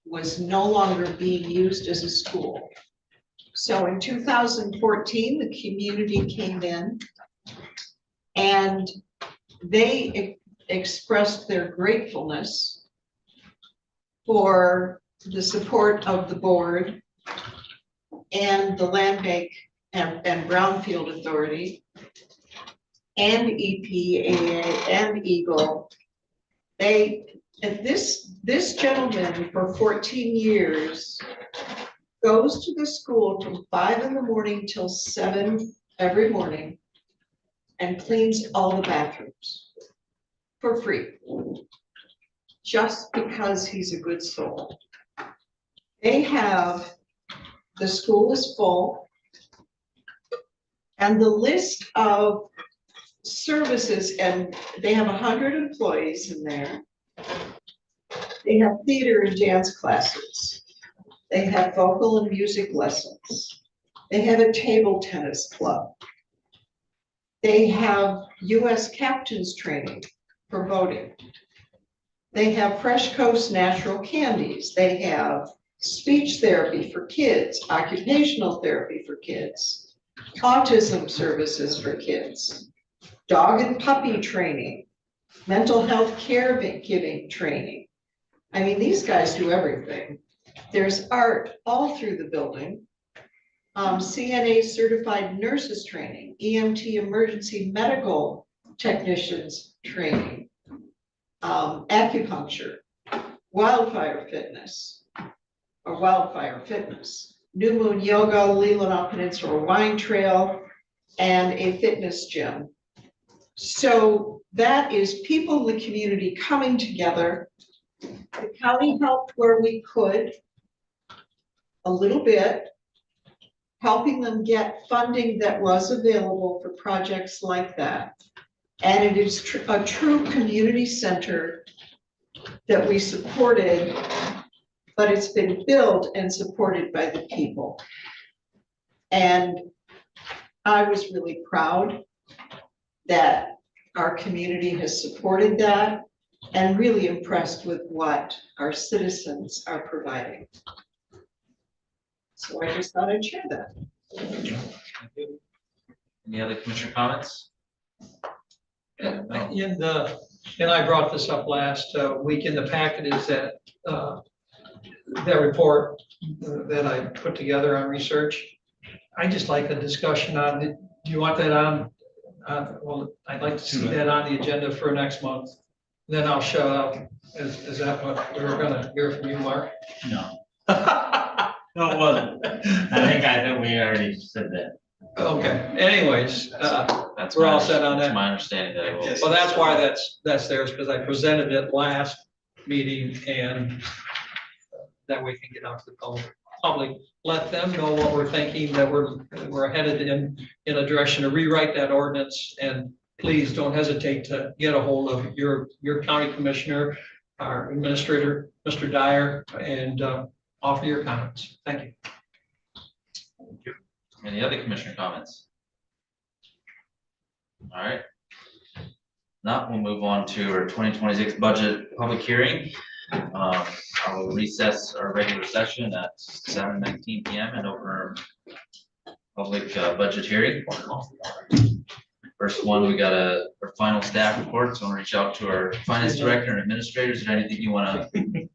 was no longer being used as a school. So in 2014, the community came in and they expressed their gratefulness for the support of the board and the Land Bank and Brownfield Authority and EPA and Eagle. This gentleman for 14 years goes to the school from 5 in the morning till 7 every morning and cleans all the bathrooms for free, just because he's a good soul. The school is full, and the list of services, and they have 100 employees in there. They have theater and dance classes. They have vocal and music lessons. They have a table tennis club. They have US captains training for voting. They have Fresh Coast natural candies. They have speech therapy for kids, occupational therapy for kids, autism services for kids, dog and puppy training, mental health caregiving training. I mean, these guys do everything. There's art all through the building. CNA certified nurses training, EMT emergency medical technicians training, acupuncture, wildfire fitness, New Moon Yoga, Leelanau Peninsula Wine Trail, and a fitness gym. So that is people in the community coming together. The county helped where we could, a little bit, helping them get funding that was available for projects like that. And it is a true community center that we supported, but it's been built and supported by the people. And I was really proud that our community has supported that, and really impressed with what our citizens are providing. So I just thought I'd share that. Any other commissioner comments? And I brought this up last week in the packet is that report that I put together on research. I just like a discussion on it. Do you want that on? Well, I'd like to see that on the agenda for next month. Then I'll shut up. Is that what we're gonna hear from you, Mark? No. No, it wasn't. I think we already said that. Okay, anyways, That's we're my all set on that's that. my understanding that it will. Well, that's why that's there, is because I presented it last meeting, and that way we can get out to the public, let them know what we're thinking, that we're headed in a direction to rewrite that ordinance. And please don't hesitate to get a hold of your county commissioner, our administrator, Mr. Dyer, and offer your comments. Thank you. Thank you. Any other commissioner comments? All right. Now we'll move on to our 2026 budget public hearing. I will recess our regular session at 7:19 p.m. and open our public budget hearing. First one, we got our final staff report. So I'll reach out to our finance director and administrators. Is there anything you want to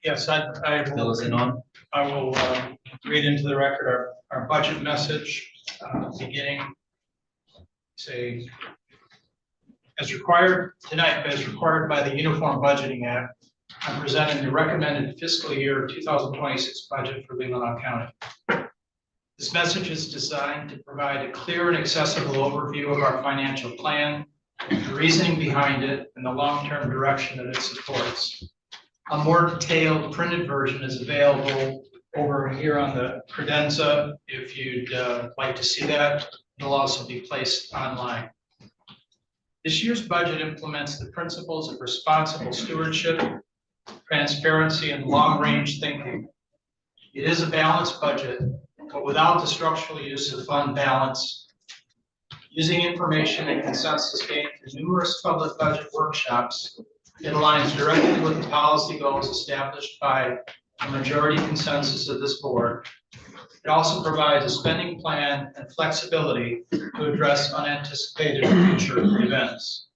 Yes, I fill us in on? I will read into the record our budget message, beginning, say, as required tonight, as required by the Uniform Budgeting Act, I'm presenting the recommended fiscal year 2026 budget for Leelanau County. This message is designed to provide a clear and accessible overview of our financial plan, the reasoning behind it, and the long-term direction that it supports. A more detailed printed version is available over here on the credenza. If you'd like to see that, it'll also be placed online. This year's budget implements the principles of responsible stewardship, transparency, and long-range thinking. It is a balanced budget, but without the structural use of fund balance, using information and consensus gained through numerous public budget workshops, it aligns directly with the policy goals established by a majority consensus of this board. It also provides a spending plan and flexibility to address unanticipated future events.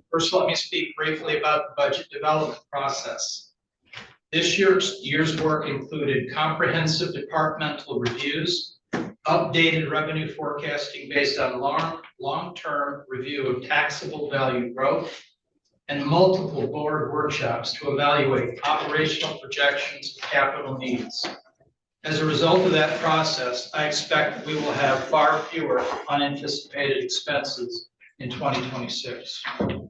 First, let me speak briefly about the budget development process. This year's work included comprehensive departmental reviews, updated revenue forecasting based on long-term review of taxable value growth, and multiple board workshops to evaluate operational projections of capital needs. As a result of that process, I expect that we will have far fewer unanticipated expenses in 2026. The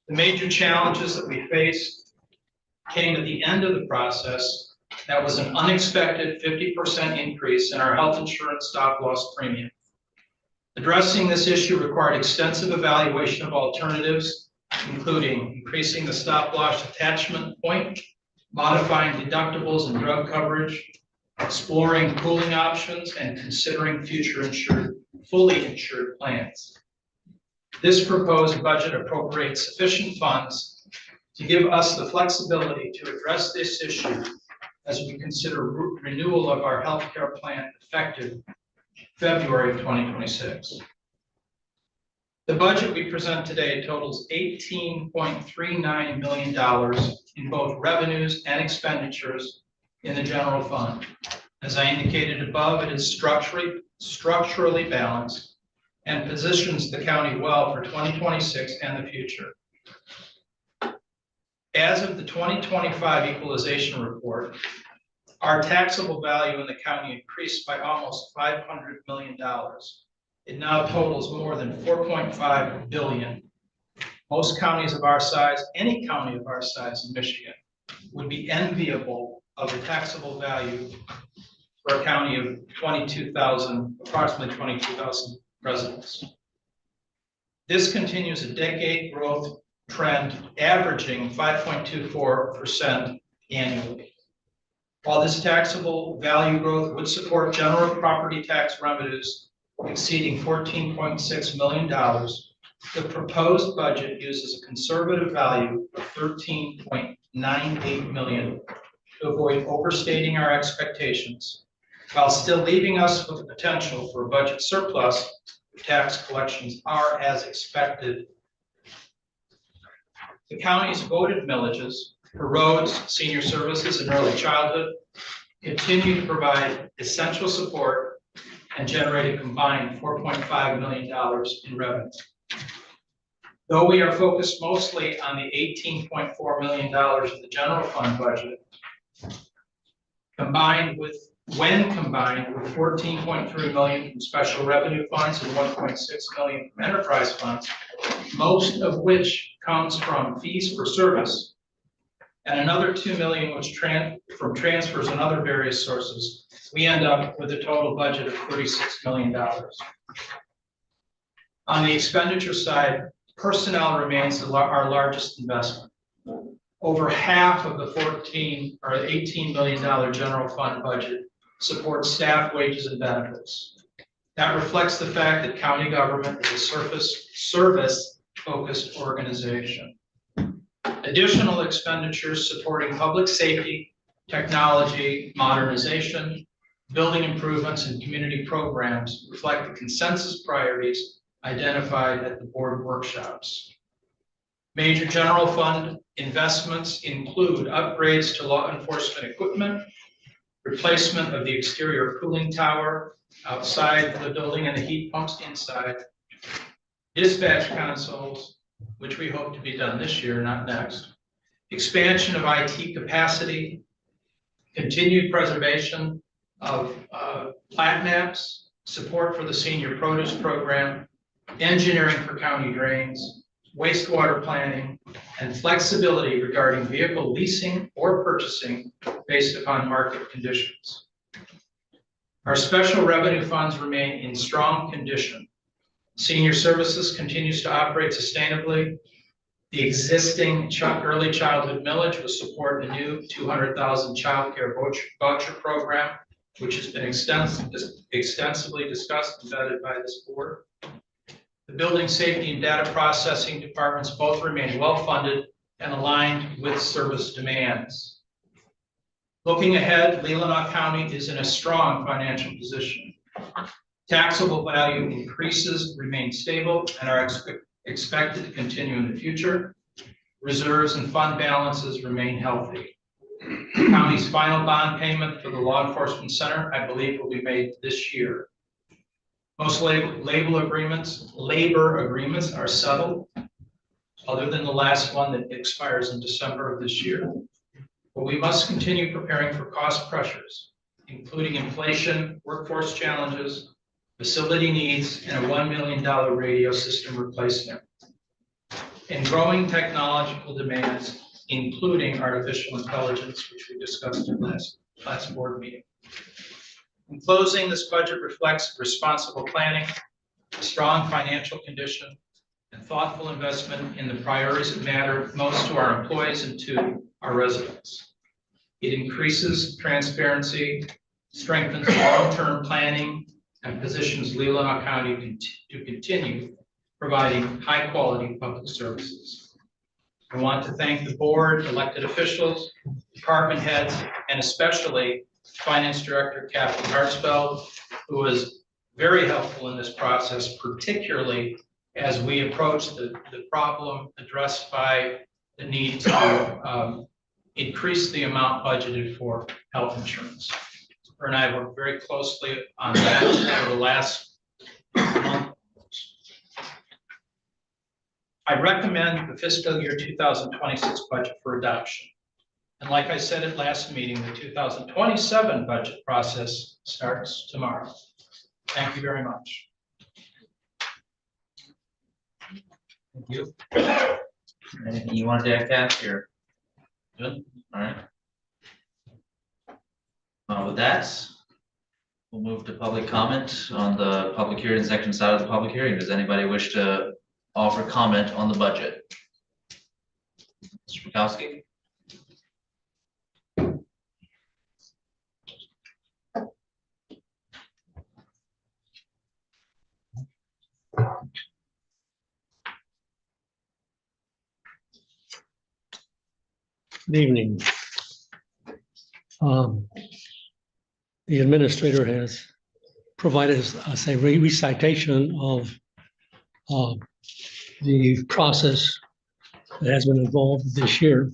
major challenges that we faced came at the end of the process. That was an unexpected 50% increase in our health insurance stop loss premium. Addressing this issue required extensive evaluation of alternatives, including increasing the stop loss attachment point, modifying deductibles and drug coverage, exploring pooling options, and considering future fully insured plans. This proposed budget appropriates sufficient funds to give us the flexibility to address this issue as we consider renewal of our healthcare plan effective February of 2026. The budget we present today totals $18.39 million in both revenues and expenditures in the general fund. As I indicated above, it is structurally balanced and positions the county well for 2026 and the future. As of the 2025 equalization report, our taxable value in the county increased by almost $500 million. It now totals more than $4.5 billion. Most counties of our size, any county of our size in Michigan, would be enviable of the taxable value for a county of approximately 22,000 residents. This continues a decade growth trend averaging 5.24% annually. While this taxable value growth would support general property tax revenues exceeding $14.6 million, the proposed budget uses a conservative value of $13.98 million to avoid overstating our expectations, while still leaving us with the potential for a budget surplus if tax collections are as expected. The county's voted millages for roads, senior services, and early childhood continue to provide essential support and generate a combined $4.5 million in revenue. Though we are focused mostly on the $18.4 million of the general fund budget, when combined with $14.3 million from special revenue funds and $1.6 million from enterprise funds, most of which comes from fees for service, and another $2 million from transfers and other various sources, we end up with a total budget of $36 million. On the expenditure side, personnel remains our largest investment. Over half of the $18 million general fund budget supports staff wages and benefits. That reflects the fact that county government is a service-focused organization. Additional expenditures supporting public safety, technology, modernization, building improvements, and community programs reflect the consensus priorities identified at the board workshops. Major general fund investments include upgrades to law enforcement equipment, replacement of the exterior cooling tower outside the building and the heat pumps inside, dispatch consoles, which we hope to be done this year, not next, expansion of IT capacity, continued preservation of plat maps, support for the senior produce program, engineering for county drains, wastewater planning, and flexibility regarding vehicle leasing or purchasing based upon market conditions. Our special revenue funds remain in strong condition. Senior Services continues to operate sustainably. The existing early childhood millage will support a new 200,000 child care voucher program, which has been extensively discussed and vetted by this board. The building safety and data processing departments both remain well-funded and aligned with service demands. Looking ahead, Leelanau County is in a strong financial position. Taxable value increases remain stable and are expected to continue in the future. Reserves and fund balances remain healthy. The county's final bond payment for the law enforcement center, I believe, will be made this year. Most labor agreements are settled, other than the last one that expires in December of this year. But we must continue preparing for cost pressures, including inflation, workforce challenges, facility needs, and a $1 million radio system replacement, and growing technological demands, including artificial intelligence, which we discussed in last board meeting. In closing, this budget reflects responsible planning, strong financial condition, and thoughtful investment in the priorities that matter most to our employees and to our residents. It increases transparency, strengthens long-term planning, and positions Leelanau County to continue providing high-quality public services. I want to thank the board, elected officials, department heads, and especially Finance Director Kathleen Hartsfeld, who was very helpful in this process, particularly as we approach the problem addressed by the need to increase the amount budgeted for health insurance. Her and I worked very closely on that over the last month. I recommend the fiscal year 2026 budget for adoption. And like I said at last meeting, the 2027 budget process starts tomorrow. Thank you very much. Thank you. Anything you want to add, Kath? You're good? All right. With that, we'll move to public comment on the public hearing section side of the public hearing. Does anybody wish to offer comment on the budget? Mr. Mikowski? Good evening. The administrator has provided us a recitation of the process that has been involved this year.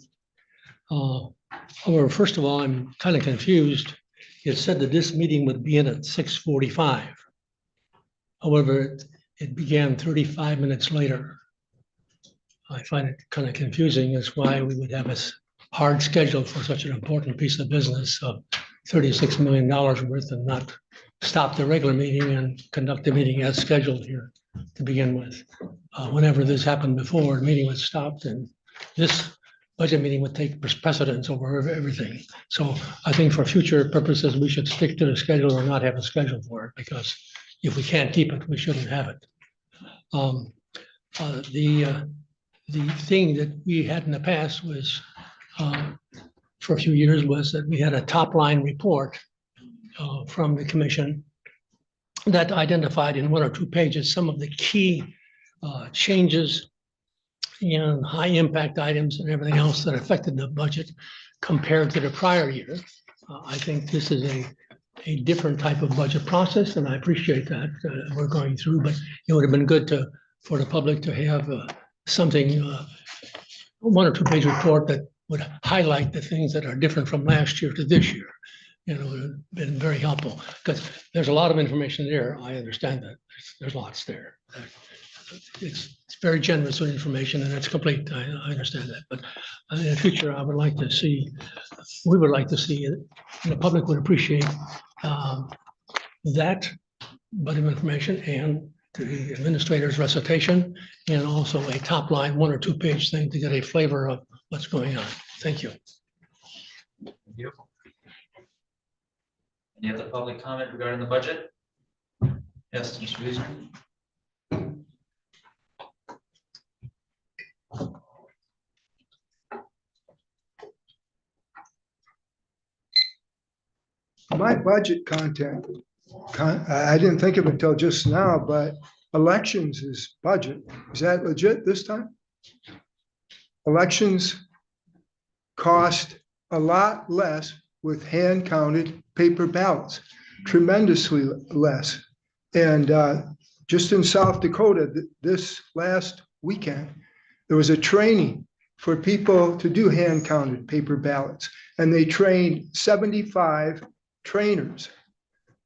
However, first of all, I'm kind of confused. It said that this meeting would begin at 6:45. However, it began 35 minutes later. I find it kind of confusing as why we would have a hard schedule for such an important piece of business of $36 million worth and not stop the regular meeting and conduct the meeting as scheduled here to begin with. Whenever this happened before, the meeting was stopped and this budget meeting would take precedence over everything. So I think for future purposes, we should stick to the schedule or not have a schedule for it, because if we can't keep it, we shouldn't have it. The thing that we had in the past was, for a few years, was that we had a top line report from the commission that identified in 1 or 2 pages some of the key changes and high impact items and everything else that affected the budget compared to the prior year. I think this is a different type of budget process, and I appreciate that we're going through, but it would have been good for the public to have something, 1 or 2 page report that would highlight the things that are different from last year to this year. It would have been very helpful, because there's a lot of information there. I understand that. There's lots there. It's very generous with information and it's complete. I understand that. But in the future, I would like to see, we would like to see, and the public would appreciate that bit of information and to the administrator's recitation and also a top line, 1 or 2 page thing to get a flavor of what's going on. Thank you. Thank you. Any other public comment regarding the budget? Yes, Mr. Weezer? My budget content, I didn't think of it until just now, but elections is budget. Is that legit this time? Elections cost a lot less with hand counted paper ballots, tremendously less. And just in South Dakota, this last weekend, there was a training for people to do hand counted paper ballots. And they trained 75 trainers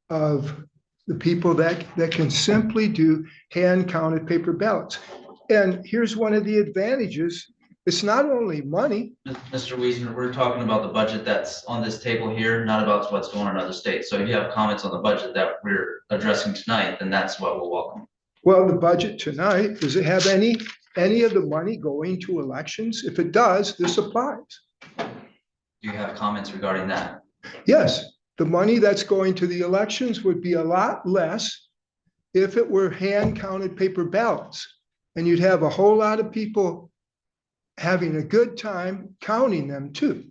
of the people that can simply do hand counted paper ballots. And here's one of the advantages. It's not only money. Mr. Weezer, we're talking about the budget that's on this table here, not about what's going on in other states. So if you have comments on the budget that we're addressing tonight, then that's what we'll welcome. Well, the budget tonight, does it have any of the money going to elections? If it does, this applies. Do you have comments regarding that? Yes, the money that's going to the elections would be a lot less if it were hand counted paper ballots. And you'd have a whole lot of people having a good time counting them too.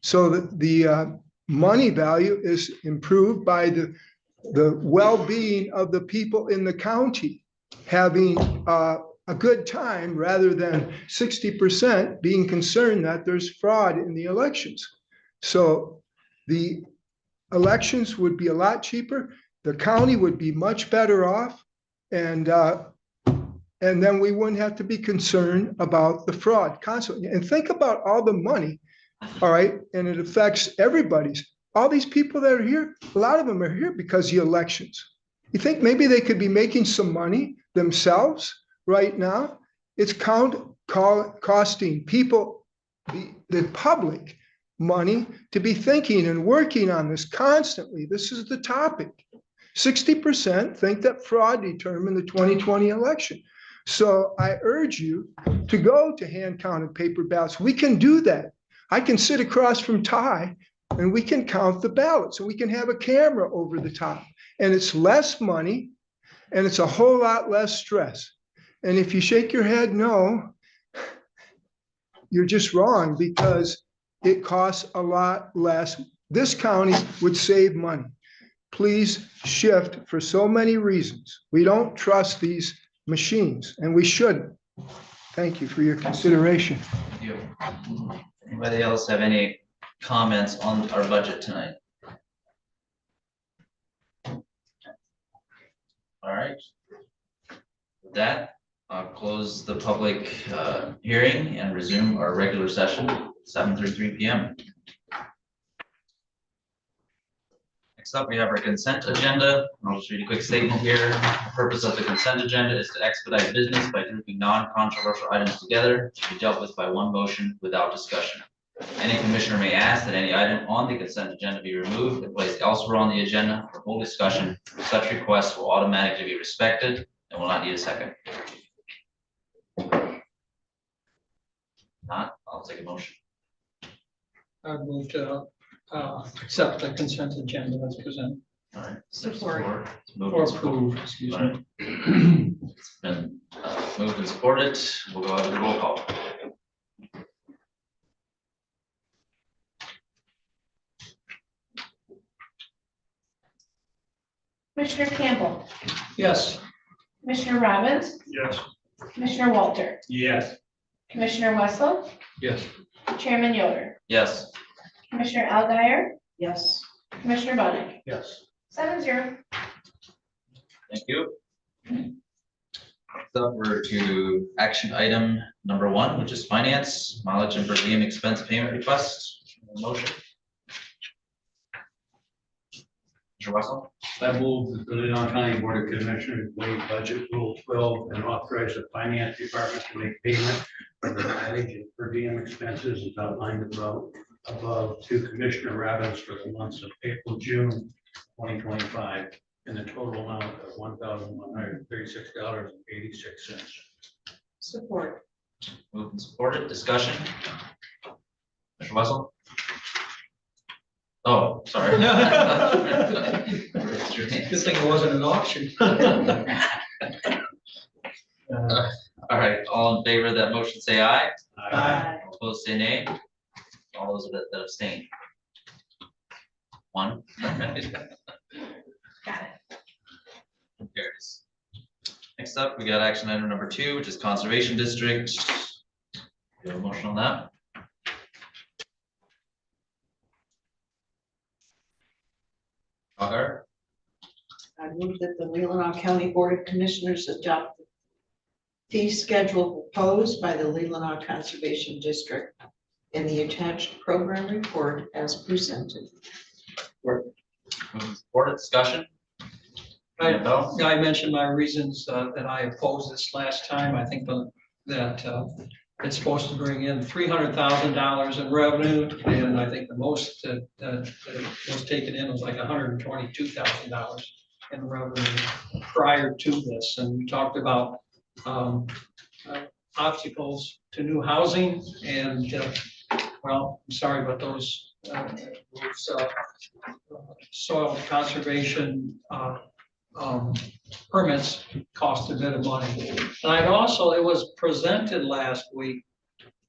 So that the money value is improved by the well-being of the people in the county having a good time rather than 60% being concerned that there's fraud in the elections. So the elections would be a lot cheaper. The county would be much better off. And then we wouldn't have to be concerned about the fraud constantly. And think about all the money, all right? And it affects everybody's. All these people that are here, a lot of them are here because of the elections. You think maybe they could be making some money themselves right now? It's costing people, the public, money to be thinking and working on this constantly. This is the topic. 60% think that fraud determined the 2020 election. So I urge you to go to hand counted paper ballots. We can do that. I can sit across from Ty and we can count the ballots and we can have a camera over the top. And it's less money and it's a whole lot less stress. And if you shake your head no, you're just wrong because it costs a lot less. This county would save money. Please shift for so many reasons. We don't trust these machines, and we shouldn't. Thank you for your consideration. Thank you. Anybody else have any comments on our budget tonight? All right. With that, I'll close the public hearing and resume our regular session, 7:33 p.m. Next up, we have our consent agenda. I'll just read a quick statement here. The purpose of the consent agenda is to expedite business by grouping non-controversial items together to be dealt with by one motion without discussion. Any commissioner may ask that any item on the consent agenda be removed and placed elsewhere on the agenda for full discussion. Such requests will automatically be respected and will not need a second. Not, I'll take a motion. I move to accept the consent agenda as presented. All right. Support. Moved Or and supported. approved, excuse me. It's been moved and supported. We'll go ahead with the roll call. Commissioner Campbell, Yes. Commissioner Robbins, Yes. Commissioner Walter, Yes. Commissioner Wessel, Yes. Chairman Yoder, Yes. Commissioner Alguier, Yes. Commissioner Bunnick, Yes. 7-0. Thank you. Next up, we're to action item number 1, which is finance, mileage and per diem expense payment request. Motion. Mr. Wessel? I move that the Leelanau County Board of Commissioners waive budget rule 12 and authorize the finance department to make payment for the mileage and per diem expenses as outlined above to Commissioner Robbins for the months of April, June 2025. in the total amount of $1,136.86. Support. Moved and supported, discussion? Mr. Wessel? Oh, sorry. It's your name. Good thing it wasn't an auction. All right, all in favor of that motion, say aye. Aye. Opposed, say nay. All those that abstain. One. Got it. Carries. Next up, we got action item number 2, which is conservation district. You have a motion on that? Augur? I move that the Leelanau County Board of Commissioners adopt the fee schedule proposed by the Leelanau Conservation District in the attached program report as presented. Moved and supported, discussion? I Bill? I mentioned my reasons that I opposed this last time. I think that it's supposed to bring in $300,000 in revenue, and I think the most that was taken in was like $122,000 in revenue prior to this. And we talked about obstacles to new housing, and well, I'm sorry, but those soil conservation permits cost a bit of money. And I'd also, it was presented last week,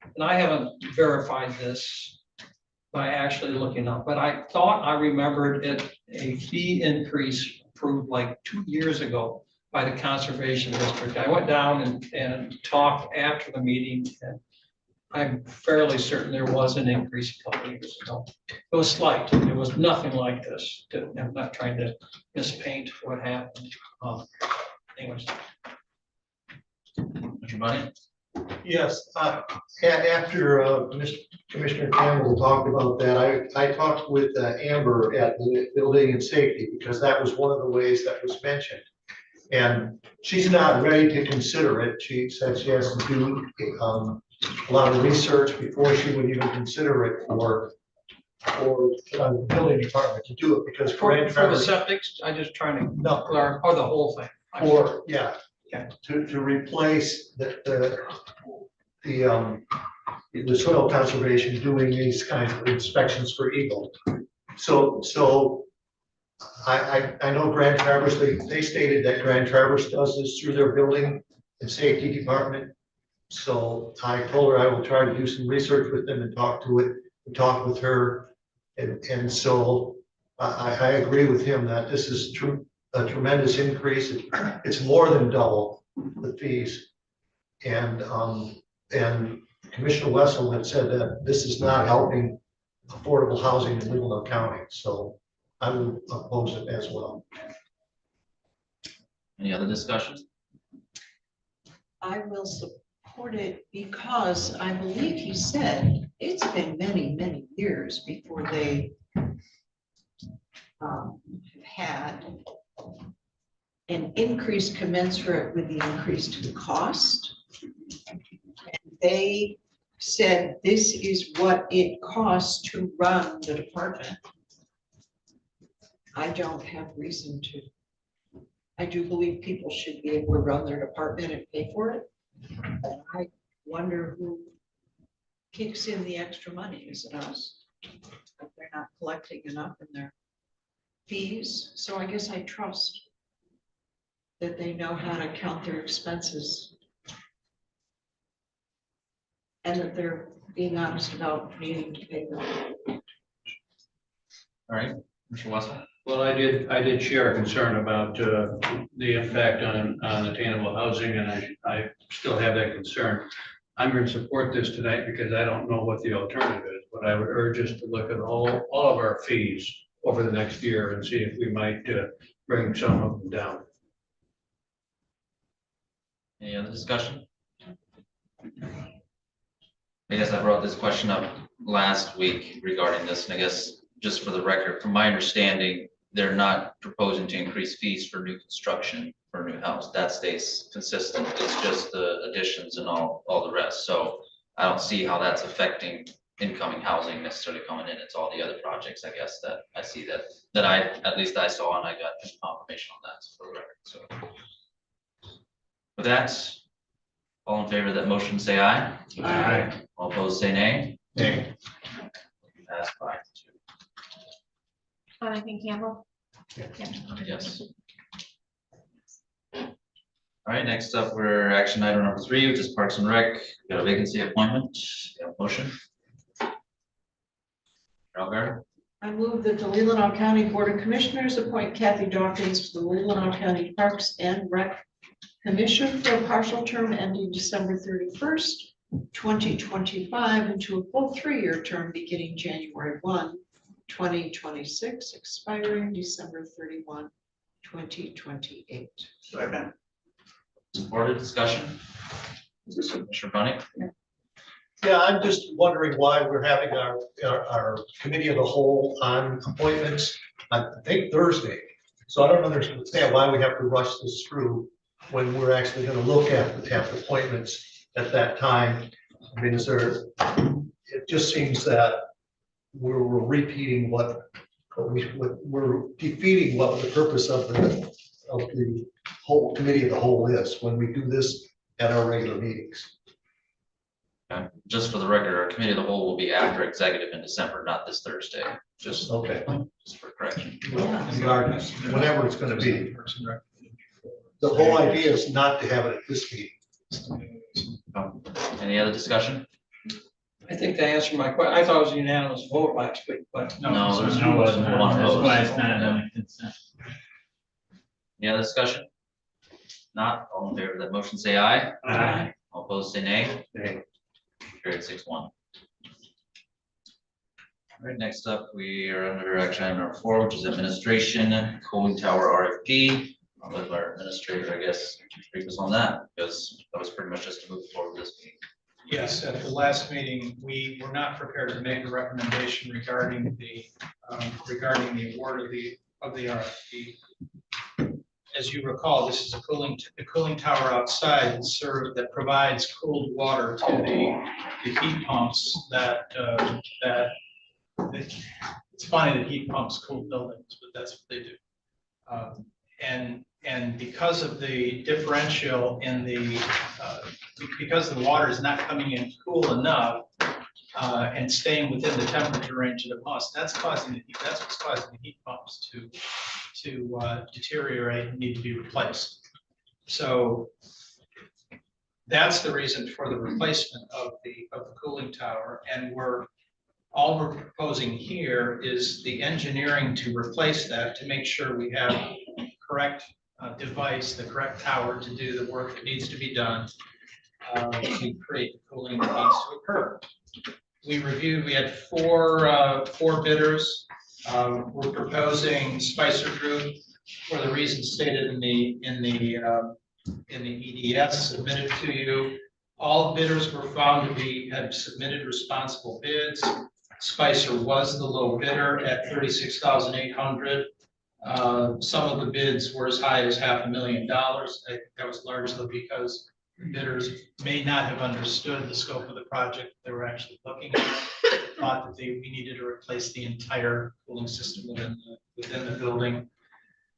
and I haven't verified this by actually looking up, but I thought I remembered it, a fee increase approved like 2 years ago by the Conservation District. I went down and talked after the meeting, and I'm fairly certain there was an increase a couple of years ago. It was slight. It was nothing like this. I'm not trying to mispaint what happened. Anyways. Mr. Bunny? Yes, after Commissioner Campbell talked about that, I talked with Amber at the Building and Safety, because that was one of the ways that was mentioned. And she's not ready to consider it. She said she has to do a lot of research before she would even consider it for the building department to do it, because For the septics, I just trying to clarify, or the whole thing. yeah, Okay. to replace the soil conservation doing these kinds of inspections for Eagle. So I know Grand Traverse, they stated that Grand Traverse does this through their building and safety department. So I told her I will try to do some research with them and talk with her. And so I agree with him that this is a tremendous increase. It's more than double the fees. And Commissioner Wessel had said that this is not helping affordable housing in Leelanau County. So I would oppose it as well. Any other discussion? I will support it because I believe he said it's been many, many years before they had an increase commensurate with the increase to the cost. And they said this is what it costs to run the department. I don't have reason to. I do believe people should be able to run their department and pay for it. And I wonder who kicks in the extra money. Is it us? If they're not collecting enough in their fees. So I guess I trust that they know how to count their expenses. And that they're being honest about needing to pay them. All right, Mr. Wessel? Well, I did share a concern about the impact on attainable housing, and I still have that concern. I'm going to support this tonight because I don't know what the alternative is, but I would urge us to look at all of our fees over the next year and see if we might bring some of them down. Any other discussion? I guess I brought this question up last week regarding this, and I guess just for the record, from my understanding, they're not proposing to increase fees for new construction for a new house. That stays consistent. It's just the additions and all the rest. So I don't see how that's affecting incoming housing necessarily coming in, it's all the other projects, I guess, that I see that at least I saw, and I got confirmation on that for the record, so. With that, all in favor of that motion, say aye. Aye. All opposed, say nay. Nay. Pass 5-2. Jonathan Campbell. Yes. All right, next up, we're action item number 3, which is Parks and Rec. We got a vacancy appointment. We have a motion. Carol, I move that the Leelanau County Board of Commissioners appoint Kathy Dawkins to the Leelanau County Parks and Rec Commission for a partial term ending December 31st, 2025, and to a full 3-year term beginning January 1, 2026, expiring December 31, 2028. Second. supported, discussion? Commissioner Bunny? Yeah, I'm just wondering why we're having our committee of the whole on appointments, I think Thursday. So I don't understand why we have to rush this through when we're actually gonna look at the TAP appointments at that time. I mean, it just seems that we're repeating we're defeating what the purpose of the whole committee of the whole is when we do this at our regular meetings. Okay. Just for the record, our committee of the whole will be after executive in December, not this Thursday, just for correction. Regardless, whenever it's gonna be. The whole idea is not to have it at this meeting. Any other discussion? I think to answer my question, I thought it was a unanimous vote last week, but. No, there's No, one that's why it's opposed. not on consent. Any other discussion? Not, all in favor of that motion, say aye. Aye. All opposed, say nay. Nay. Carried 6-1. All right, next up, we are under action item number 4, which is administration, cooling tower RFP. I'll let our administrator, I guess, brief us on that, because that was pretty much just to move forward with this meeting. Yes, at the last meeting, we were not prepared to make a recommendation regarding the award of the RFP. As you recall, this is the cooling tower outside that provides cooled water to the heat pumps it's funny that heat pumps cool buildings, but that's what they do. And because of the differential in because the water is not coming in cool enough and staying within the temperature range of the pumps, that's what's causing the heat pumps to deteriorate and need to be replaced. So that's the reason for the replacement of the cooling tower. And all we're proposing here is the engineering to replace that, to make sure we have the correct device, the correct tower to do the work that needs to be done to create the cooling that needs to occur. We had four bidders. We're proposing Spicer Group for the reasons stated in the EDS submitted to you. All bidders were found to had submitted responsible bids. Spicer was the low bidder at $36,800. Some of the bids were as high as $500,000. That was largely because bidders may not have understood the scope of the project they were actually looking at. Thought that we needed to replace the entire cooling system within the building.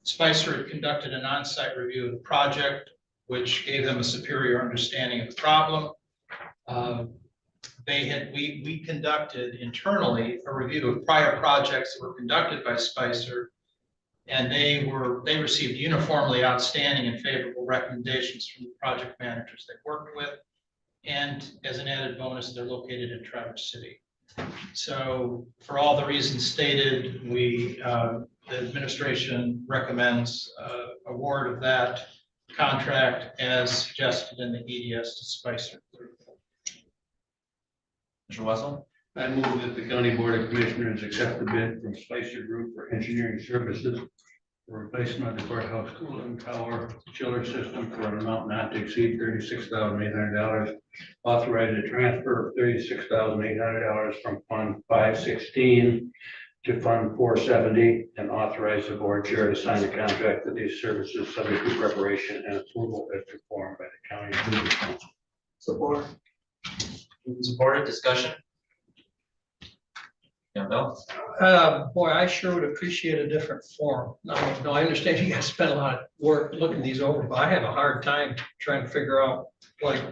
Spicer had conducted an on-site review of the project, which gave them a superior understanding of the problem. We conducted internally a review of prior projects that were conducted by Spicer, and they received uniformly outstanding and favorable recommendations from the project managers they worked with. And as an added bonus, they're located in Traverse City. So for all the reasons stated, the administration recommends award of that contract as suggested in the EDS to Spicer. Mr. Wessel? I move that the County Board of Commissioners accept the bid from Spicer Group for engineering services for replacement of the courthouse cooling tower chiller system for an amount not to exceed $36,800. Authorize a transfer of $36,800 from Fund 516 to Fund 470, and authorize the board chair to sign the contract for these services subject to preparation and approval as performed by the county. Support. Supported, discussion? Campbell? Boy, I sure would appreciate a different form. No, I understand you guys spent a lot of work looking these over, but I have a hard time trying to figure out like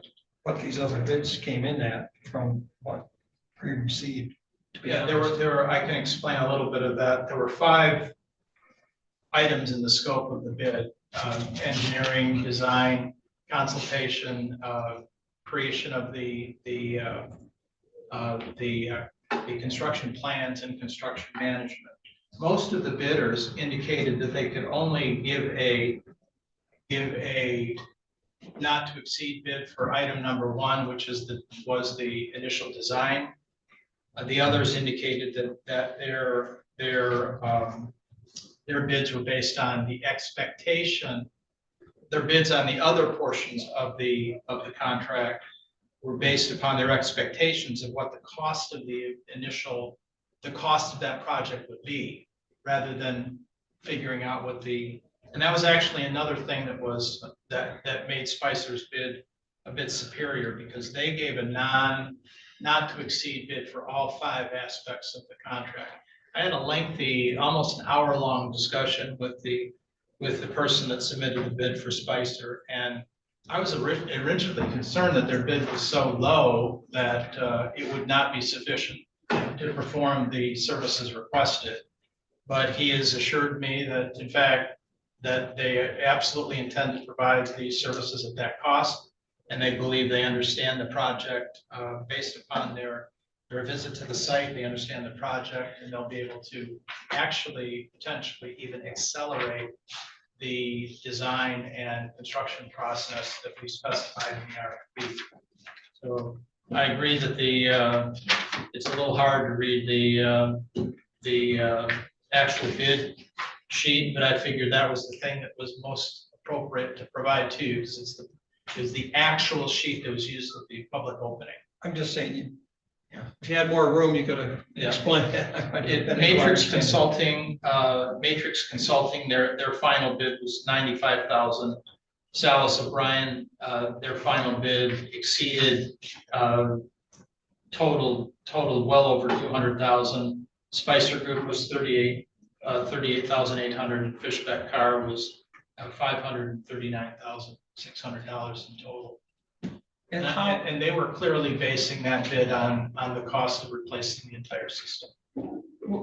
what these other bids came in at from what we received. to be Yeah, honest. there were, I can explain a little bit of that. There were 5 items in the scope of the bid: engineering, design, consultation, creation of the construction plans and construction management. Most of the bidders indicated that they could only give a not to exceed bid for item number 1, which is was the initial design. The others indicated that their bids were based on the expectation. Their bids on the other portions of the contract were based upon their expectations of what the cost of the cost of that project would be, rather than figuring out what and that was actually another thing that made Spicer's bid a bit superior, because they gave a not to exceed bid for all 5 aspects of the contract. I had a lengthy, almost an hour-long discussion with the person that submitted the bid for Spicer, and I was originally concerned that their bid was so low that it would not be sufficient to perform the services requested. But he has assured me that, in fact, that they absolutely intend to provide these services at that cost, and they believe they understand the project based upon their visit to the site. They understand the project, and they'll be able to actually potentially even accelerate the design and construction process that we specified in the RFP. So I agree that it's a little hard to read the actual bid sheet, but I figured that was the thing that was most appropriate to provide to you, because it's the actual sheet that was used at the public opening. I'm just saying, if you had more room, you could have explained that. Matrix Consulting, their final bid was $95,000. Salas O'Brien, their final bid exceeded total well over $200,000. Spicer Group was $38,800. Fishbeck Carr was $539,600 in total. And they were clearly basing that bid on the cost of replacing the entire system.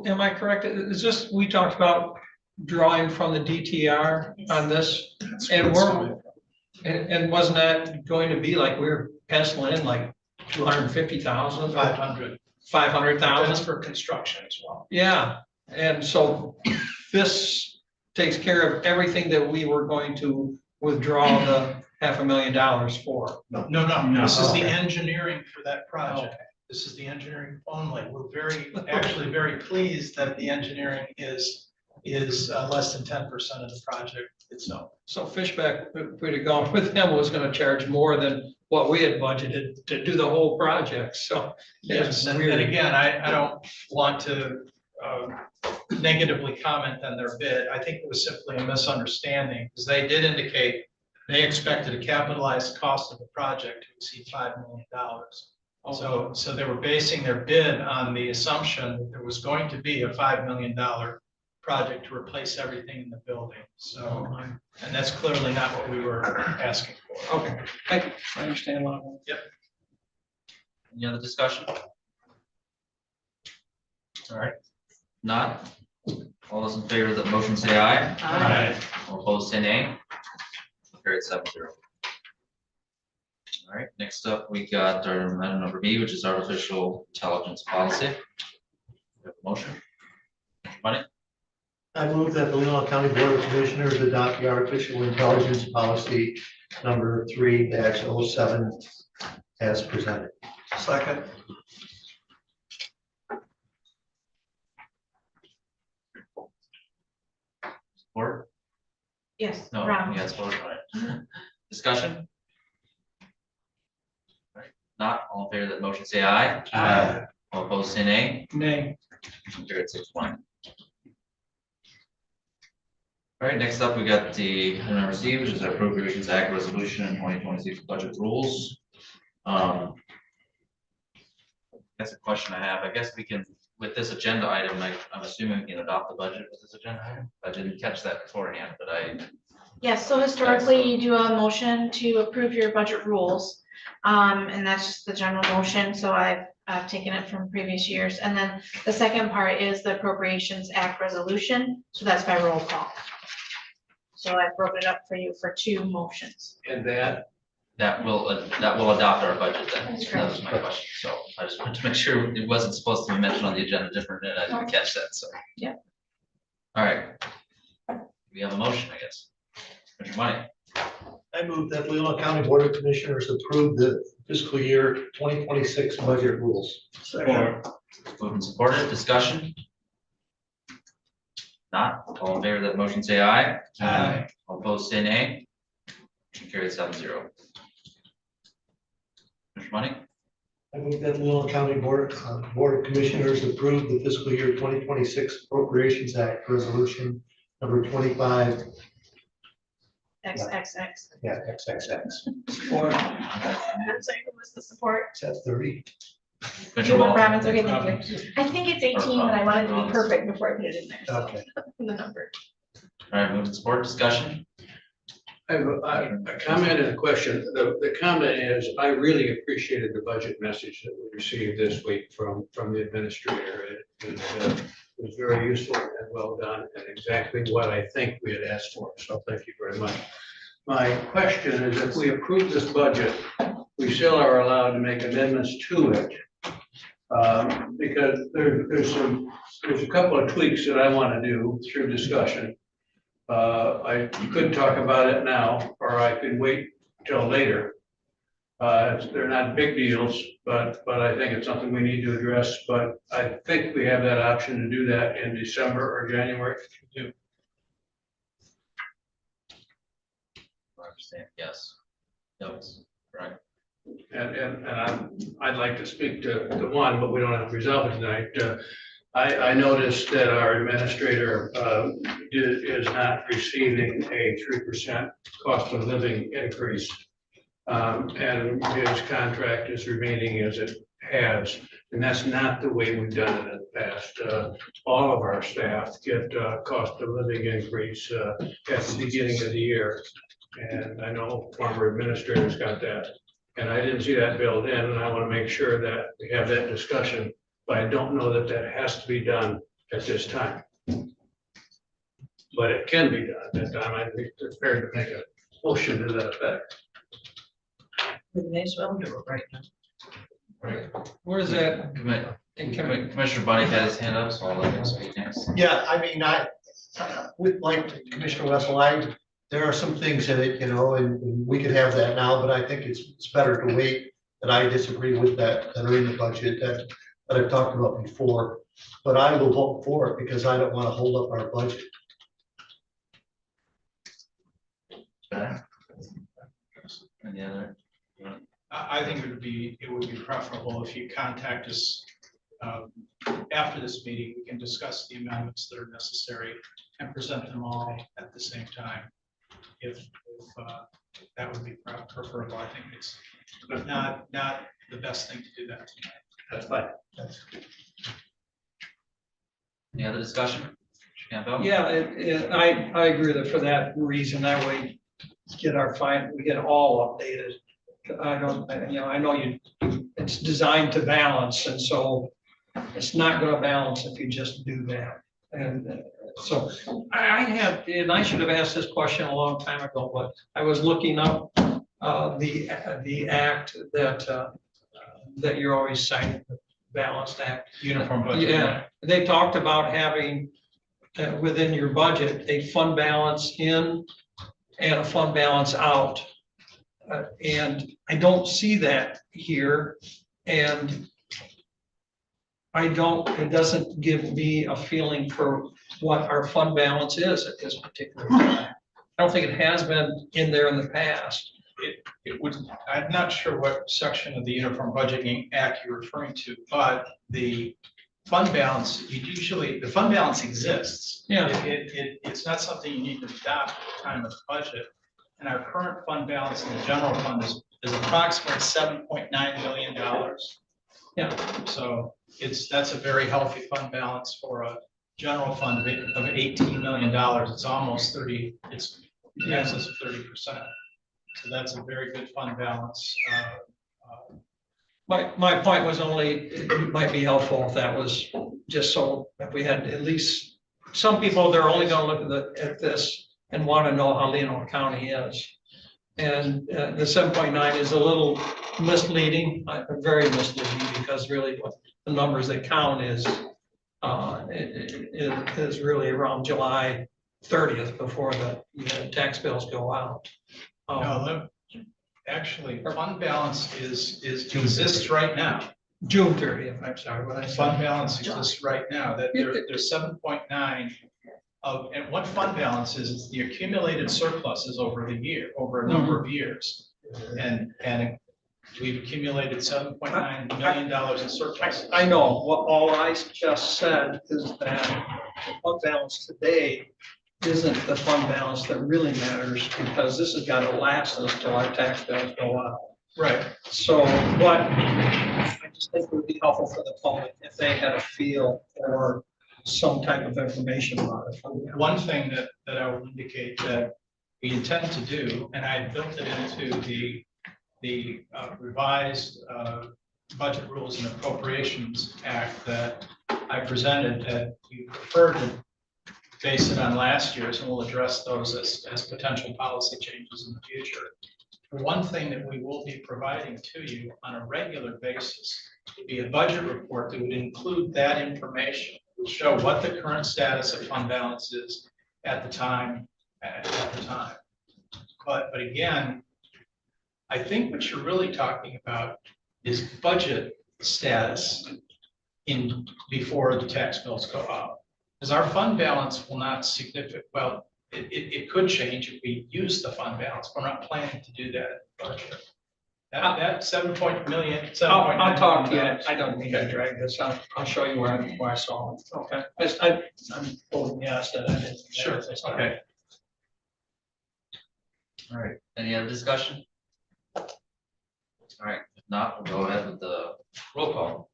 Am I correct? Is this, we talked about drawing from the DTR on this? And wasn't that going to be like, we were penciling in like 250,000? 500,000? That's for construction as well. Yeah, and so this takes care of everything that we were going to withdraw the $500,000 for. No, this is the engineering for that project. This is the engineering only. We're actually very pleased that the engineering is less than 10% of the project itself. So Fishbeck, if we'd have gone with them, was gonna charge more than what we had budgeted to do the whole project, so. Yes, and again, I don't want to negatively comment on their bid. I think it was simply a misunderstanding, because they did indicate they expected a capitalized cost of the project to exceed $5 million. So they were basing their bid on the assumption that there was going to be a $5 million project to replace everything in the building. So, and that's clearly not what we were asking for. Okay, thank you. I understand what I want. Yep. Any other discussion? All right, not. All those in favor of the motion say aye. Aye. All opposed say nay. Carried 7-0. All right, next up, we got our item number B, which is artificial intelligence policy. We have a motion. Money? I move that the Leelanau County Board of Commissioners adopt the artificial intelligence policy number 3-07 as presented. Second. Support? Yes, No, Ron. yes, support, all right. Discussion? All right, not all in favor of that motion, say aye. Aye. All opposed, say nay. Nay. Carried 6-1. All right, next up, we got the item number C, which is Appropriations Act Resolution and 2026 Budget Rules. That's a question I have. I guess we can with this agenda item, I'm assuming we can adopt the budget with this agenda item? I didn't catch that beforehand, but Yes, so historically, you do a motion to approve your budget rules. And that's just the general motion, so I've taken it from previous years. And then the second part is the Appropriations Act resolution, so that's by roll call. So I broke it up for you for 2 motions. And that will adopt our budget then. That's That correct. was my question. So I just wanted to make sure it wasn't supposed to be mentioned on the agenda different, and I didn't catch that, so. Yep. All right. We have a motion, I guess. Mr. Money, I move that Leelanau County Board of Commissioners approve the fiscal year 2026 budget rules. moved and supported, discussion? Not, all in favor of that motion, say aye. Aye. All opposed, say nay. Motion carried 7-0. Mr. Money, I move that Leelanau County Board of Commissioners approve the fiscal year 2026 Appropriations Act Resolution number 25, XXX. yeah, XXX. I'm sorry, who was the support? Is that 30? Commissioner Julie Wall. Robbins, okay, thank you. I think it's 18, but I wanted to be perfect before I put it in there. so, Okay. The number. All right, moved and support, discussion? I have a comment and a question. The comment is, I really appreciated the budget message that we received this week from the administrator. It was very useful and well done, and exactly what I think we had asked for, so thank you very much. My question is, if we approve this budget, we still are allowed to make amendments to it. Because there's a couple of tweaks that I want to do through discussion. I could talk about it now, or I could wait till later. They're not big deals, but I think it's something we need to address, but I think we have that option to do that in December or January. I understand, yes. Notes, right? And I'd like to speak to one, but we don't have to resolve it tonight. I noticed that our administrator is not receiving a 3% cost of living increase. And his contract is remaining as it has, and that's not the way we've done it in the past. All of our staff get cost of living increase at the beginning of the year. And I know former administrators got that, and I didn't see that built in, and I want to make sure that we have that discussion, but I don't know that that has to be done at this time. But it can be done at that time. I'd be prepared to make a motion to that effect. We may as well do it right now. Right. Where is that? Commissioner Bunny had his hand up, so I'll let him speak next. Yeah, I mean, with like Commissioner Wessel, there are some things in it, and we could have that now, but I think it's better to wait. And I disagree with that are in the budget that I've talked about before. But I will vote for it because I don't want to hold up our budget. Any other? I think it would be preferable if you contact us after this meeting. We can discuss the amendments that are necessary and present them all at the same time. If that would be preferable, I think it's not the best thing to do that tonight. That's fine. Any other discussion? Mr. Campbell? Yeah, I agree that for that reason, that way we get all updated. I know it's designed to balance, and so it's not gonna balance if you just do that. And so I should have asked this question a long time ago, but I was looking up the act that you're always citing, the Balanced Act. Uniform budget. Yeah, they talked about having within your budget, a fund balance in and a fund balance out. And I don't see that here, and it doesn't give me a feeling for what our fund balance is at this particular time. I don't think it has been in there in the past. I'm not sure what section of the Uniform Budgeting Act you're referring to, but the fund balance, the fund balance exists. Yeah. It's not something you need to adopt at the time of the budget. And our current fund balance in the general fund is approximately $7.9 million. Yeah. So that's a very healthy fund balance for a general fund of $18 million. It's almost 30, it's in excess of 30%. So that's a very good fund balance. My point was only, it might be helpful if that was just so if we had at least, some people, they're only gonna look at this and want to know how Leelanau County is. And the 7.9 is a little misleading, very misleading, because really what the numbers that count is it is really around July 30th before the tax bills go out. No, actually, fund balance exists right now. June 30th, I'm sorry, what I Fund said. balance exists right now, that there's 7.9 of, and what fund balance is the accumulated surpluses over the year, over a number of years. And we've accumulated $7.9 million in surplus. I know, what all I just said is that the fund balance today isn't the fund balance that really matters, because this has got to last us till our tax bills go up. Right. So what I just think would be helpful for the public if they had a feel or some type of information about it. One thing that I will indicate that we intend to do, and I built it into the revised Budget Rules and Appropriations Act that I presented, that you prefer to base it on last year's, and we'll address those as potential policy changes in the future. One thing that we will be providing to you on a regular basis would be a budget report that would include that information, would show what the current status of fund balance is at the time. But again, I think what you're really talking about is budget status before the tax bills go out. Because our fund balance will not significant, well, it could change if we use the fund balance. We're not planning to do that in the budget. That $7 million. I'll talk to you. I don't mean to drag this out. I'll show you where I saw it. Okay. I'm holding yes that I didn't. Sure. Okay. All right, any other discussion? All right, if not, we'll go ahead with the roll call.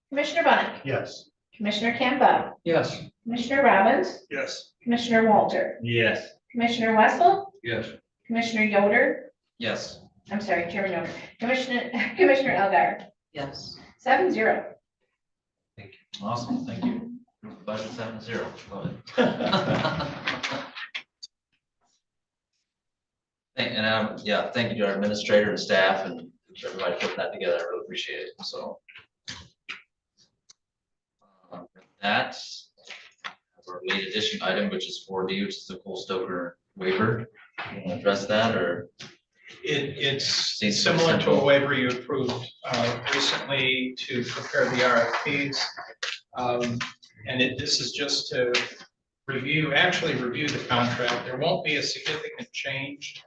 Commissioner Bunnick, Yes. Commissioner Campbell, Yes. Commissioner Robbins, Yes. Commissioner Walter, Yes. Commissioner Wessel, Yes. Commissioner Yoder, Yes, I'm sorry, Chairman Yoder, Commissioner Elgar, Yes. 7-0. awesome, thank you. Budget 7-0, go ahead. Yeah, thank you to our administrator and staff and everybody putting that together. I really appreciate it. So that our lead addition item, which is 4D, which is the Cole Stoker waiver. You want to address that, or? It's Seems similar to a simple. waiver you approved recently to prepare the RFPs. This is just to actually review the contract. There won't be a significant change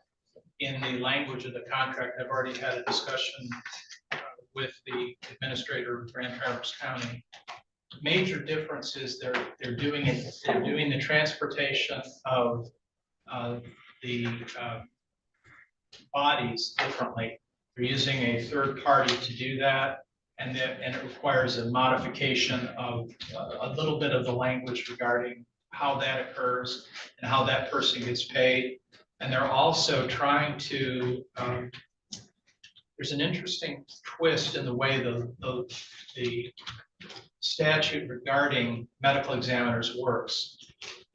in the language of the contract. I've already had a discussion with the administrator of Grand Traverse County. Major difference is they're doing the transportation of the bodies differently. They're using a third party to do that, and it requires a modification of a little bit of the language regarding how that occurs and how that person gets paid. And they're also trying to, there's an interesting twist in the way the statute regarding medical examiners works.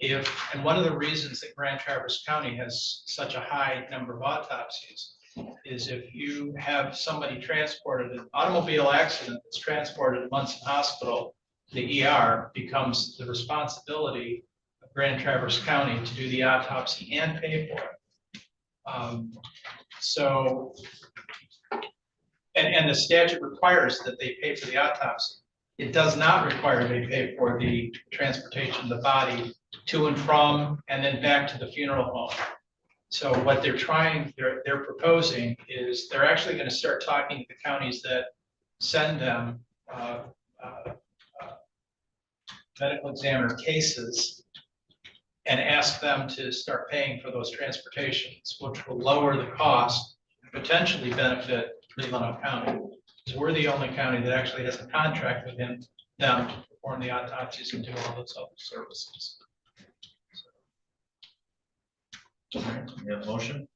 And one of the reasons that Grand Traverse County has such a high number of autopsies is if you have somebody transported, an automobile accident that's transported to Munson Hospital, the ER becomes the responsibility of Grand Traverse County to do the autopsy and pay for it. And the statute requires that they pay for the autopsy. It does not require they pay for the transportation of the body to and from, and then back to the funeral home. So what they're proposing is they're actually going to start talking to the counties that send them medical examiner cases and ask them to start paying for those transportations, which will lower the cost, potentially benefit Leelanau County. Because we're the only county that actually has a contract with them to perform the autopsies and do all those other services. We have a motion?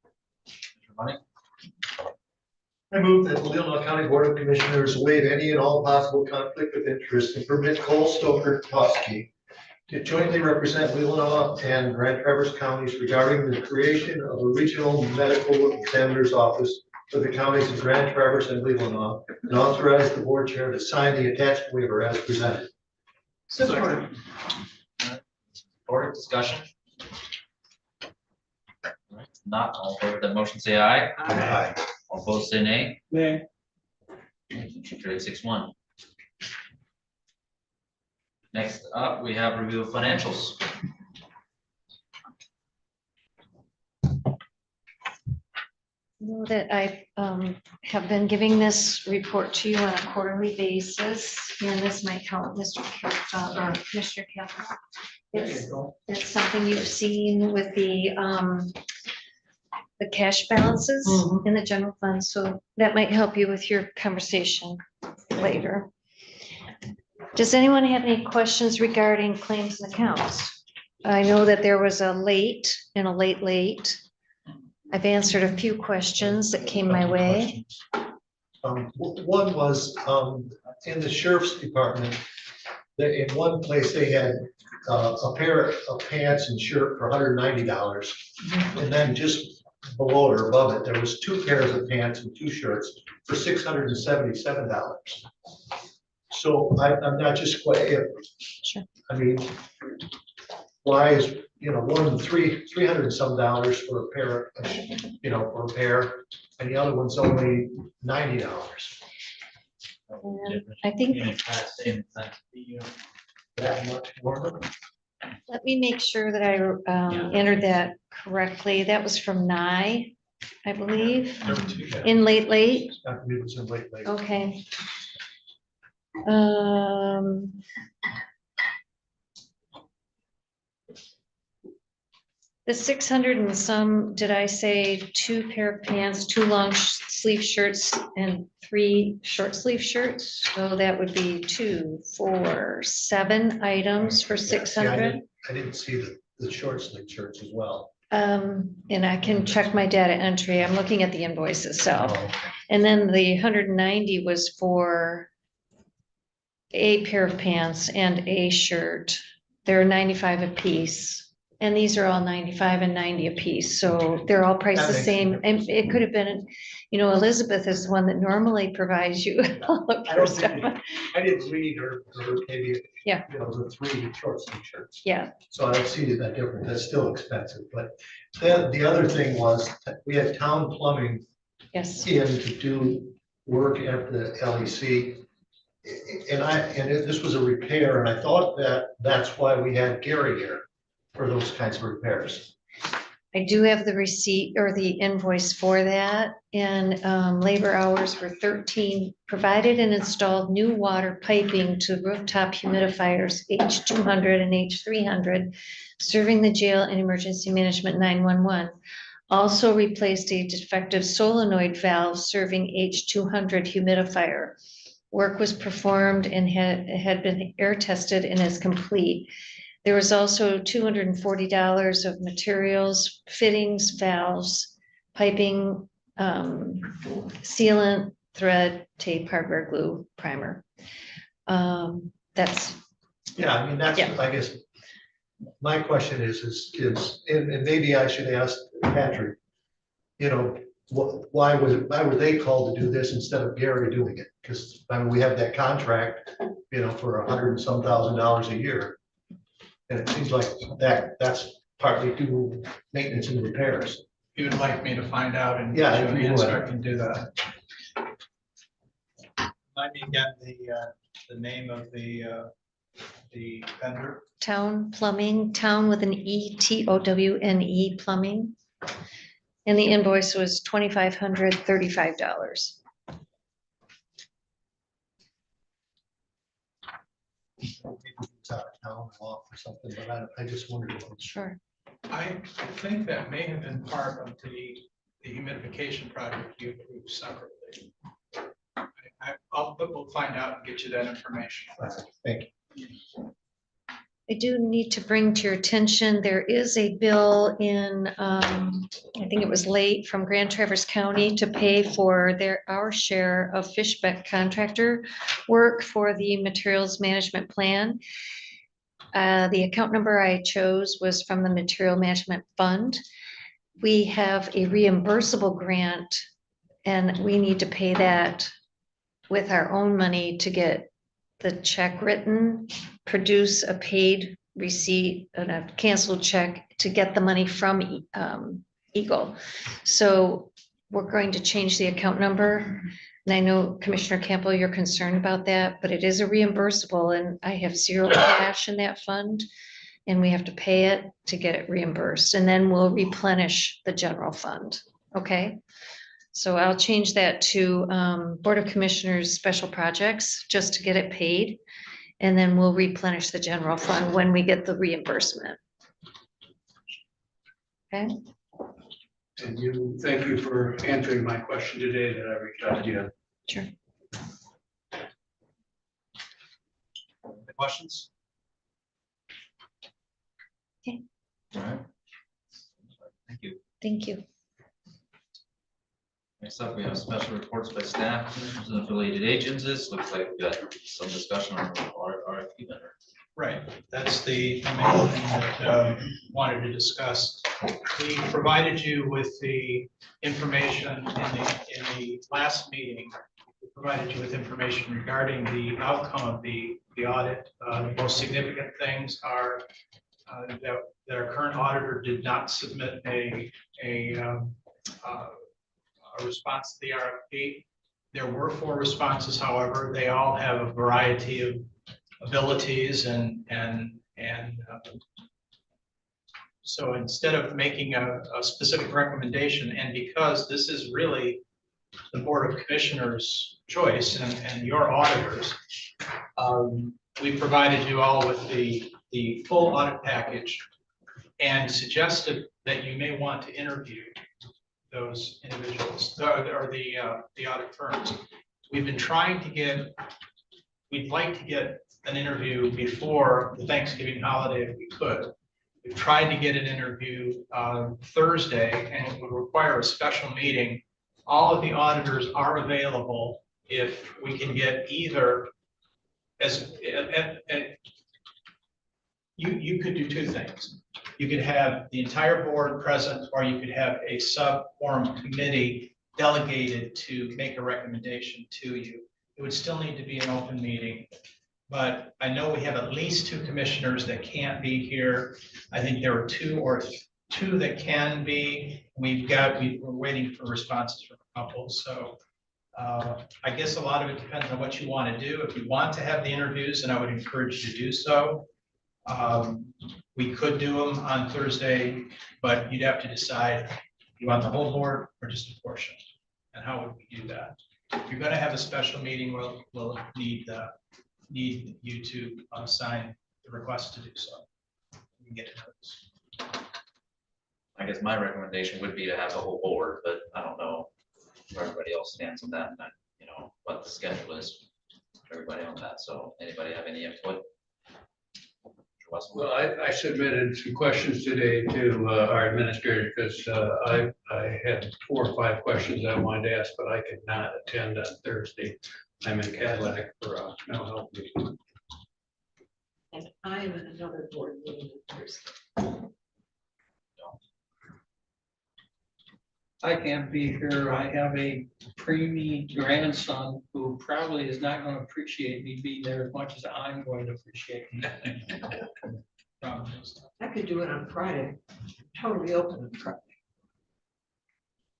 Mr. Money? I move that the Leelanau County Board of Commissioners waive any and all possible conflict of interest and permit Cole Stoker Toski to jointly represent Leelanau and Grand Traverse counties regarding the creation of a regional medical examiner's office for the counties of Grand Traverse and Leelanau, and authorize the board chair to sign the attached waiver as presented. Support. Board discussion? Alright, not all in favor of that motion, say aye. Aye. All opposed, say nay. Nay. Motion carried 6-1. Next up, we have review of financials. Know that I have been giving this report to you on a quarterly basis, and this might help Mr. Or Commissioner Campbell. It's something you've seen with the cash balances in the general fund, so that might help you with your conversation later. Does anyone have any questions regarding claims and accounts? I know that there was a late and a late. I've answered a few questions that came my way. One was in the sheriff's department, in one place they had a pair of pants and shirt for $190. And then just below or above it, there was 2 pairs of pants and 2 shirts for $677. So I'm not just quite, Sure. I mean, why is, one $300 and some for a pair, for a pair, and the other one's only $90. I think, That much more? let me make sure that I entered that correctly. That was from Nye, I believe, in late. I believe it's in late. Okay. The 600 and some, did I say 2 pair of pants, 2 long sleeve shirts and 3 short sleeve shirts? So that would be 2, 4, 7 items for 600. I didn't see the short sleeve shirts as well. And I can check my data entry. I'm looking at the invoice itself. And then the 190 was for a pair of pants and a shirt. They're 95 a piece. And these are all 95 and 90 a piece. So they're all priced the same. And it could have been, Elizabeth is the one that normally provides you all of I her don't stuff. think, I didn't read or maybe, Yeah. The 3 short sleeve shirts. Yeah, So I don't see that different. That's still expensive, but then the other thing was we had town plumbing yes. in to do work at the LEC. And this was a repair, and I thought that's why we had Gary here for those kinds of repairs. I do have the receipt or the invoice for that, and labor hours were 13, provided and installed new water piping to rooftop humidifiers H200 and H300, serving the jail and emergency management 911. Also replaced a defective solenoid valve serving H200 humidifier. Work was performed and had been air tested and is complete. There was also $240 of materials, fittings, valves, piping, sealant, thread, tape, hardware, glue, primer. That's. Yeah, I mean, that's, Yeah. I guess, my question is, and maybe I should ask Patrick, why were they called to do this instead of Gary doing it? Because, I mean, we have that contract, for $100 and some thousand a year. And it seems like that's partly due maintenance and repairs. You would like me to find out and Yeah, give you if you an would. answer, I can do that. Remind me again the name of the vendor. Town Plumbing, Town with an E, TOWNE Plumbing. And the invoice was $2,535. it's out of town or off or something, but I just wondered. Sure. I think that may have been part of the humidification project you approved separately. But we'll find out and get you that information. Thank you. I do need to bring to your attention, there is a bill in, I think it was late from Grand Traverse County to pay for our share of Fishbeck contractor work for the materials management plan. The account number I chose was from the Material Management Fund. We have a reimbursable grant and we need to pay that with our own money to get the check written, produce a paid receipt and a canceled check to get the money from Eagle. So we're going to change the account number. And I know Commissioner Campbell, you're concerned about that, but it is a reimbursable and I have zero cash in that fund. And we have to pay it to get it reimbursed and then we'll replenish the general fund. Okay. So I'll change that to Board of Commissioners Special Projects just to get it paid. And then we'll replenish the general fund when we get the reimbursement. Okay. And thank you for answering my question today that I reached out to you. Sure. Any questions? Okay. All right. Thank you. Thank you. Next up, we have special reports by staff, commissioners and affiliated agencies. Looks like we got some discussion on our RFP vendor. Right, that's the main thing that wanted to discuss. We provided you with the information in the last meeting. We provided you with information regarding the outcome of the audit. The most significant things are that our current auditor did not submit a response to the RFP. There were 4 responses, however, they all have a variety of abilities and so instead of making a specific recommendation, and because this is really the Board of Commissioners' choice and your auditors, we provided you all with the full audit package and suggested that you may want to interview those individuals or the audit firms. We've been trying to get, we'd like to get an interview before the Thanksgiving holiday if we could. We've tried to get an interview Thursday and it would require a special meeting. All of the auditors are available if we can get either you could do 2 things. You could have the entire board present, or you could have a sub-quorum committee delegated to make a recommendation to you. It would still need to be an open meeting, but I know we have at least 2 commissioners that can't be here. I think there are 2 that can be. We're waiting for responses from a couple, so I guess a lot of it depends on what you want to do. If you want to have the interviews, then I would encourage you to do so. We could do them on Thursday, but you'd have to decide, you want the whole board or just a portion? And how would we do that? If you're going to have a special meeting, we'll need you to sign the request to do so. We can get to those. I guess my recommendation would be to have the whole board, but I don't know where everybody else stands on that, and you know, what the schedule is for everybody on that. So anybody have any input? Well, I submitted some questions today to our administrator because I had 4 or 5 questions I wanted to ask, but I could not attend on Thursday. I'm in Cadillac for a mental health meeting. And I am in another board meeting on Thursday. I can't be here. I have a preemie grandson who probably is not going to appreciate me being there as much as I'm going to appreciate it. I could do it on Friday, totally open on Friday.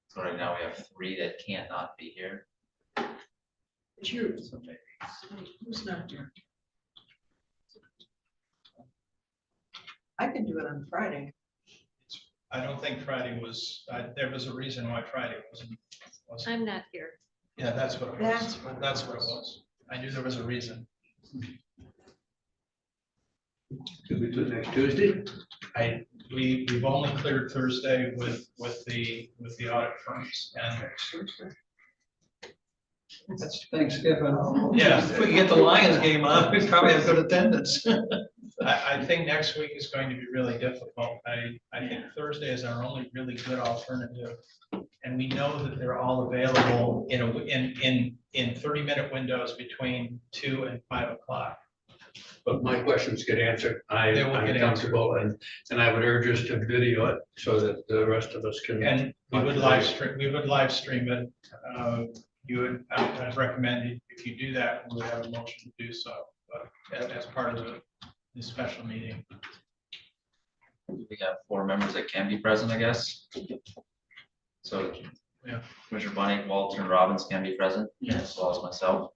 So right now we have 3 that can't not be here. It's yours. Who's not here? I can do it on Friday. I don't think Friday was, there was a reason why Friday wasn't. I'm not here. Yeah, that's what it was. That's what it was. I knew there was a reason. Could we do it next Tuesday? We've only cleared Thursday with the audit firms and That's Thanksgiving. yeah. If we can get the Lions game on, we probably have good attendance. I think next week is going to be really difficult. I think Thursday is our only really good alternative. And we know that they're all available in 30-minute windows between 2 and 5 o'clock. But my questions get answered. They will get I'm comfortable and I would urge us to video it so that the rest of us can. And we would live stream it. You would, I'd recommend if you do that, we would have a motion to do so, but as part of the special meeting. We have 4 members that can be present, I guess. So, yeah, Commissioner Bunny, Walter, and Robbins can be present, as well as myself.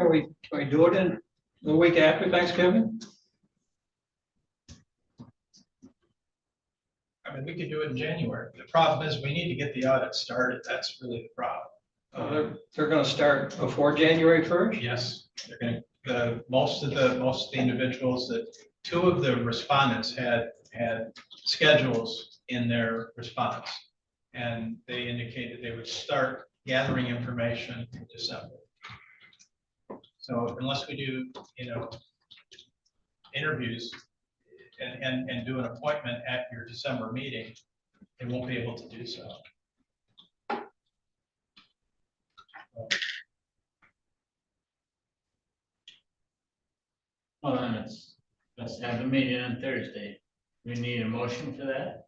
Can we do it in the week after Thanksgiving? I mean, we could do it in January. The problem is we need to get the audit started. That's really the problem. They're gonna start before January 1st? Yes, they're gonna, most of the individuals that, 2 of the respondents had schedules in their response. And they indicated they would start gathering information in December. So unless we do, interviews and do an appointment at your December meeting, they won't be able to do so. Well, then let's have a meeting on Thursday. We need a motion for that?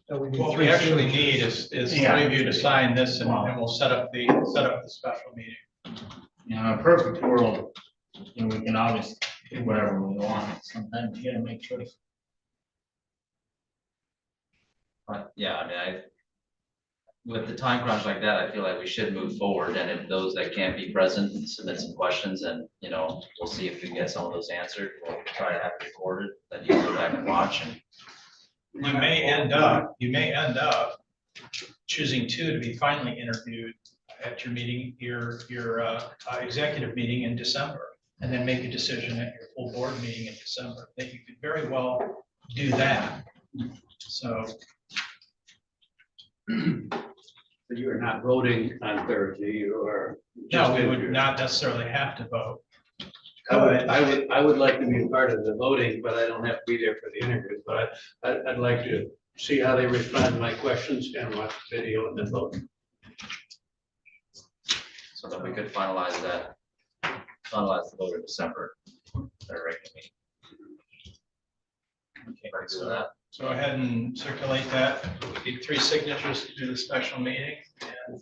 What we actually need is 3 of you to sign this and we'll set up the special meeting. In a perfect world, we can always do whatever we want. Sometimes you gotta make choices. But yeah, I mean, with the time crunch like that, I feel like we should move forward, and if those that can't be present, submit some questions, and, we'll see if we can get some of those answered. We'll try to have it recorded, then you can go back and watch, and You may end up choosing 2 to be finally interviewed at your meeting, your executive meeting in December, and then make a decision at your full board meeting in December. That you could very well do that. So. But you are not voting on Thursday, you are. No, we would not necessarily have to vote. I would like to be a part of the voting, but I don't have to be there for the interviews, but I'd like to see how they respond to my questions and watch the video and then vote. so that we could finalize the vote in December. Their regular meeting. Okay, ready to do that? So go ahead and circulate that. We need 3 signatures to do the special meeting. And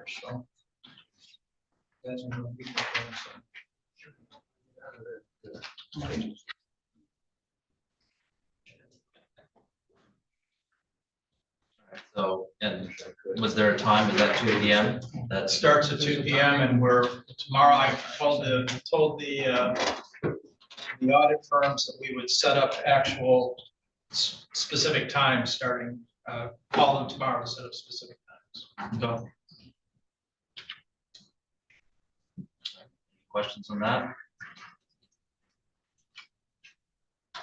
so. So, and was there a time, is that 2 p.m.? That starts at 2 p.m. and tomorrow I told the audit firms that we would set up actual specific times starting, call them tomorrow to set up specific times. Go. Questions on that?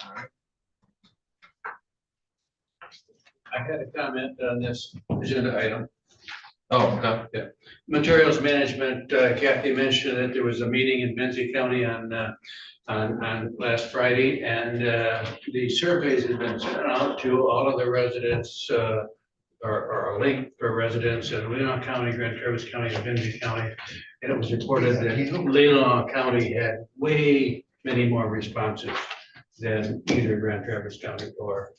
All right. I had a comment on this agenda item. Oh, okay. Yeah. Materials management, Kathy mentioned that there was a meeting in Benzie County on last Friday, and the surveys have been sent out to all of the residents, or a link for residents in Leelanau County, Grand Traverse County, and Benzie County. And it was reported that Leelanau County had way many more responses than either Grand Traverse County or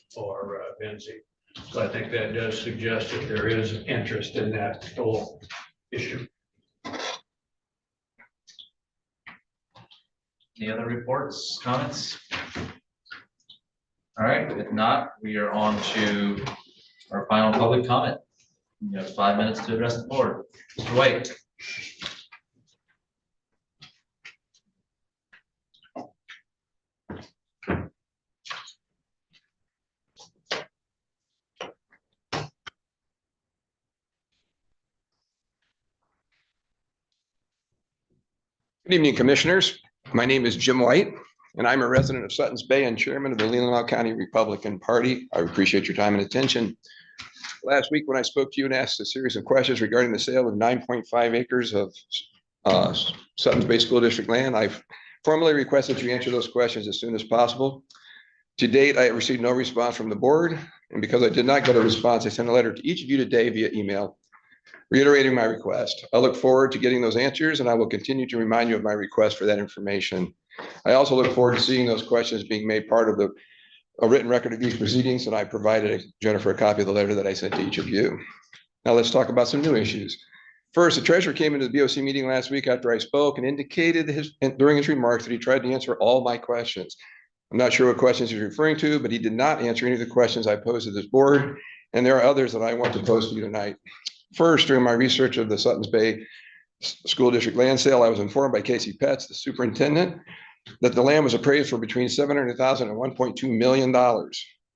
Benzie. So I think that does suggest that there is interest in that whole issue. Any other reports, comments? All right, if not, we are on to our final public comment. You have 5 minutes to address the board. Mr. White. Good evening, Commissioners. My name is Jim White, and I'm a resident of Suttons Bay and chairman of the Leelanau County Republican Party. I appreciate your time and attention. Last week, when I spoke to you and asked a series of questions regarding the sale of 9.5 acres of Suttons Bay School District land, I've formally requested you answer those questions as soon as possible. To date, I have received no response from the board, and because I did not get a response, I sent a letter to each of you today via email reiterating my request. I look forward to getting those answers, and I will continue to remind you of my request for that information. I also look forward to seeing those questions being made part of a written record of these proceedings, and I provided Jennifer a copy of the letter that I sent to each of you. Now let's talk about some new issues. First, the treasurer came into the BOC meeting last week after I spoke and indicated during his remarks that he tried to answer all my questions. I'm not sure what questions he's referring to, but he did not answer any of the questions I posed to this board, and there are others that I want to pose to you tonight. First, during my research of the Suttons Bay School District land sale, I was informed by Casey Petts, the superintendent, that the land was appraised for between $700,000 and $1.2 million.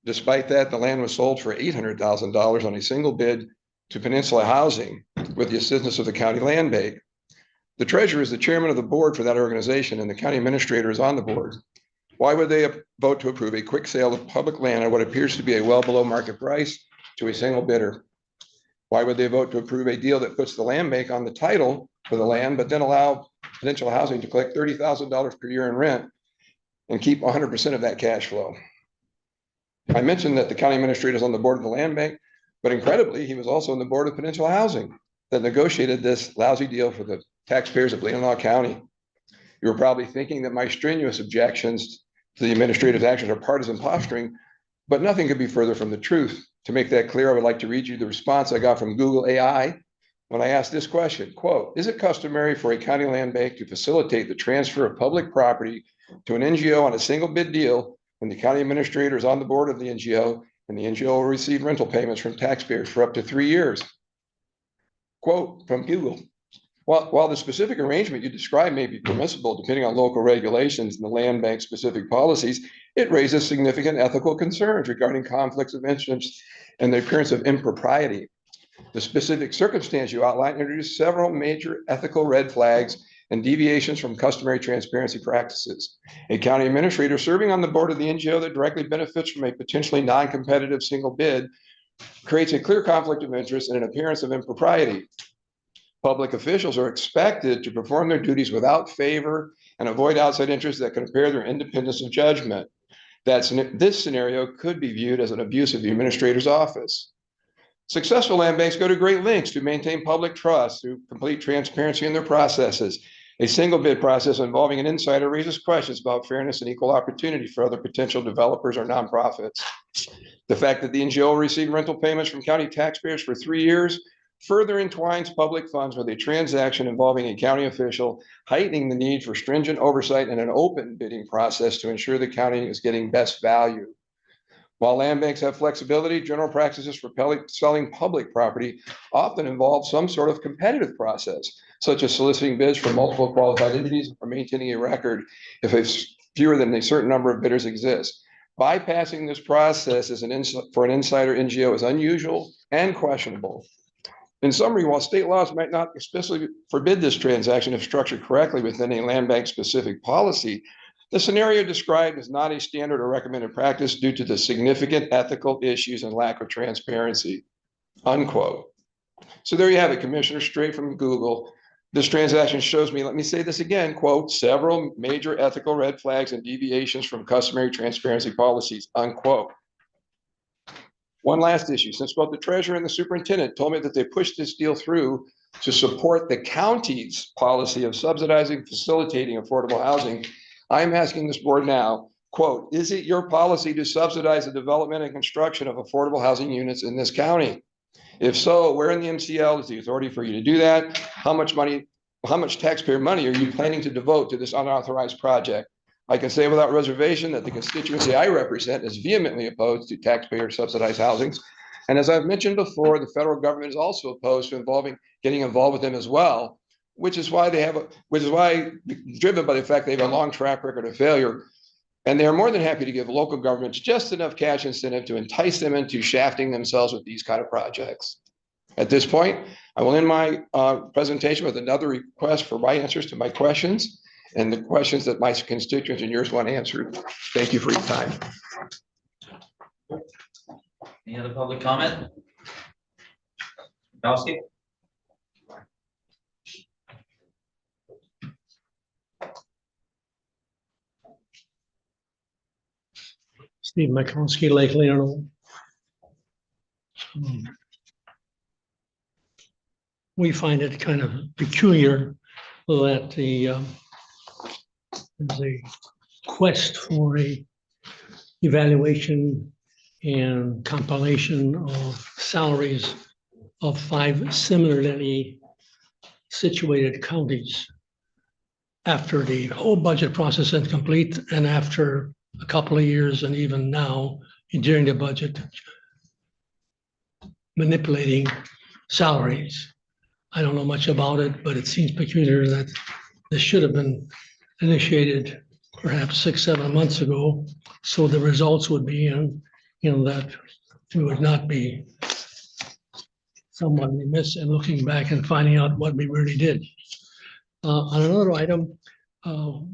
Despite that, the land was sold for $800,000 on a single bid to Peninsula Housing with the assistance of the county land bank. The treasurer is the chairman of the board for that organization, and the county administrator is on the board. Why would they vote to approve a quick sale of public land at what appears to be a well below market price to a single bidder? Why would they vote to approve a deal that puts the land bank on the title for the land, but then allow Peninsula Housing to collect $30,000 per year in rent and keep 100% of that cash flow? I mentioned that the county administrator is on the board of the land bank, but incredibly, he was also on the board of Peninsula Housing that negotiated this lousy deal for the taxpayers of Leelanau County. You were probably thinking that my strenuous objections to the administrative actions are partisan posturing, but nothing could be further from the truth. To make that clear, I would like to read you the response I got from Google AI when I asked this question, quote, is it customary for a county land bank to facilitate the transfer of public property to an NGO on a single bid deal when the county administrator is on the board of the NGO and the NGO will receive rental payments from taxpayers for up to 3 years? Quote from Google, while the specific arrangement you describe may be permissible depending on local regulations and the land bank specific policies, it raises significant ethical concerns regarding conflicts of interest and the appearance of impropriety. The specific circumstance you outlined introduced several major ethical red flags and deviations from customary transparency practices. A county administrator serving on the board of the NGO that directly benefits from a potentially non-competitive single bid creates a clear conflict of interest and an appearance of impropriety. Public officials are expected to perform their duties without favor and avoid outside interests that can impair their independence of judgment. This scenario could be viewed as an abuse of the administrator's office. Successful land banks go to great lengths to maintain public trust through complete transparency in their processes. A single bid process involving an insider raises questions about fairness and equal opportunity for other potential developers or nonprofits. The fact that the NGO will receive rental payments from county taxpayers for 3 years further entwines public funds with a transaction involving a county official, heightening the need for stringent oversight and an open bidding process to ensure the county is getting best value. While land banks have flexibility, general practices for selling public property often involve some sort of competitive process, such as soliciting bids from multiple qualified entities or maintaining a record if fewer than a certain number of bidders exist. Bypassing this process for an insider NGO is unusual and questionable. In summary, while state laws might not explicitly forbid this transaction if structured correctly within a land bank specific policy, the scenario described is not a standard or recommended practice due to the significant ethical issues and lack of transparency, unquote. So there you have it, Commissioner, straight from Google. This transaction shows me, let me say this again, quote, several major ethical red flags and deviations from customary transparency policies, unquote. One last issue, since both the treasurer and the superintendent told me that they pushed this deal through to support the county's policy of subsidizing, facilitating affordable housing, I'm asking this board now, quote, is it your policy to subsidize the development and construction of affordable housing units in this county? If so, where in the MCL is the authority for you to do that? How much taxpayer money are you planning to devote to this unauthorized project? I can say without reservation that the constituency I represent is vehemently opposed to taxpayer subsidized housings. And as I've mentioned before, the federal government is also opposed to getting involved with them as well, which is why driven by the fact they have a long track record of failure. And they are more than happy to give local governments just enough cash incentive to entice them into shafting themselves with these kind of projects. At this point, I will end my presentation with another request for my answers to my questions. and the questions that my constituents and yours want answered. Thank you for your time. Any other public comment? Kowski? Steve Mikowski, Lake Leelanau. We find it kind of peculiar that there's a quest for a evaluation and compilation of salaries of 5 similarly situated counties after the whole budget process is complete and after a couple of years and even now during the budget manipulating salaries. I don't know much about it, but it seems peculiar that this should have been initiated perhaps 6-7 months ago. So the results would be that we would not be somewhat remiss in looking back and finding out what we really did. On another item,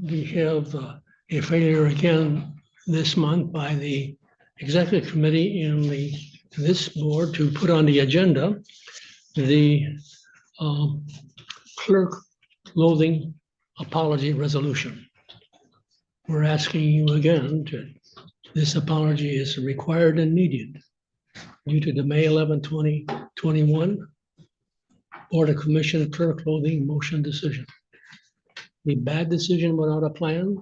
we have a failure again this month by the executive committee in this board to put on the agenda the clerk clothing apology resolution. We're asking you again this apology is required and needed due to the May 11, 2021 Board of Commission clerk clothing motion decision. A bad decision without a plan,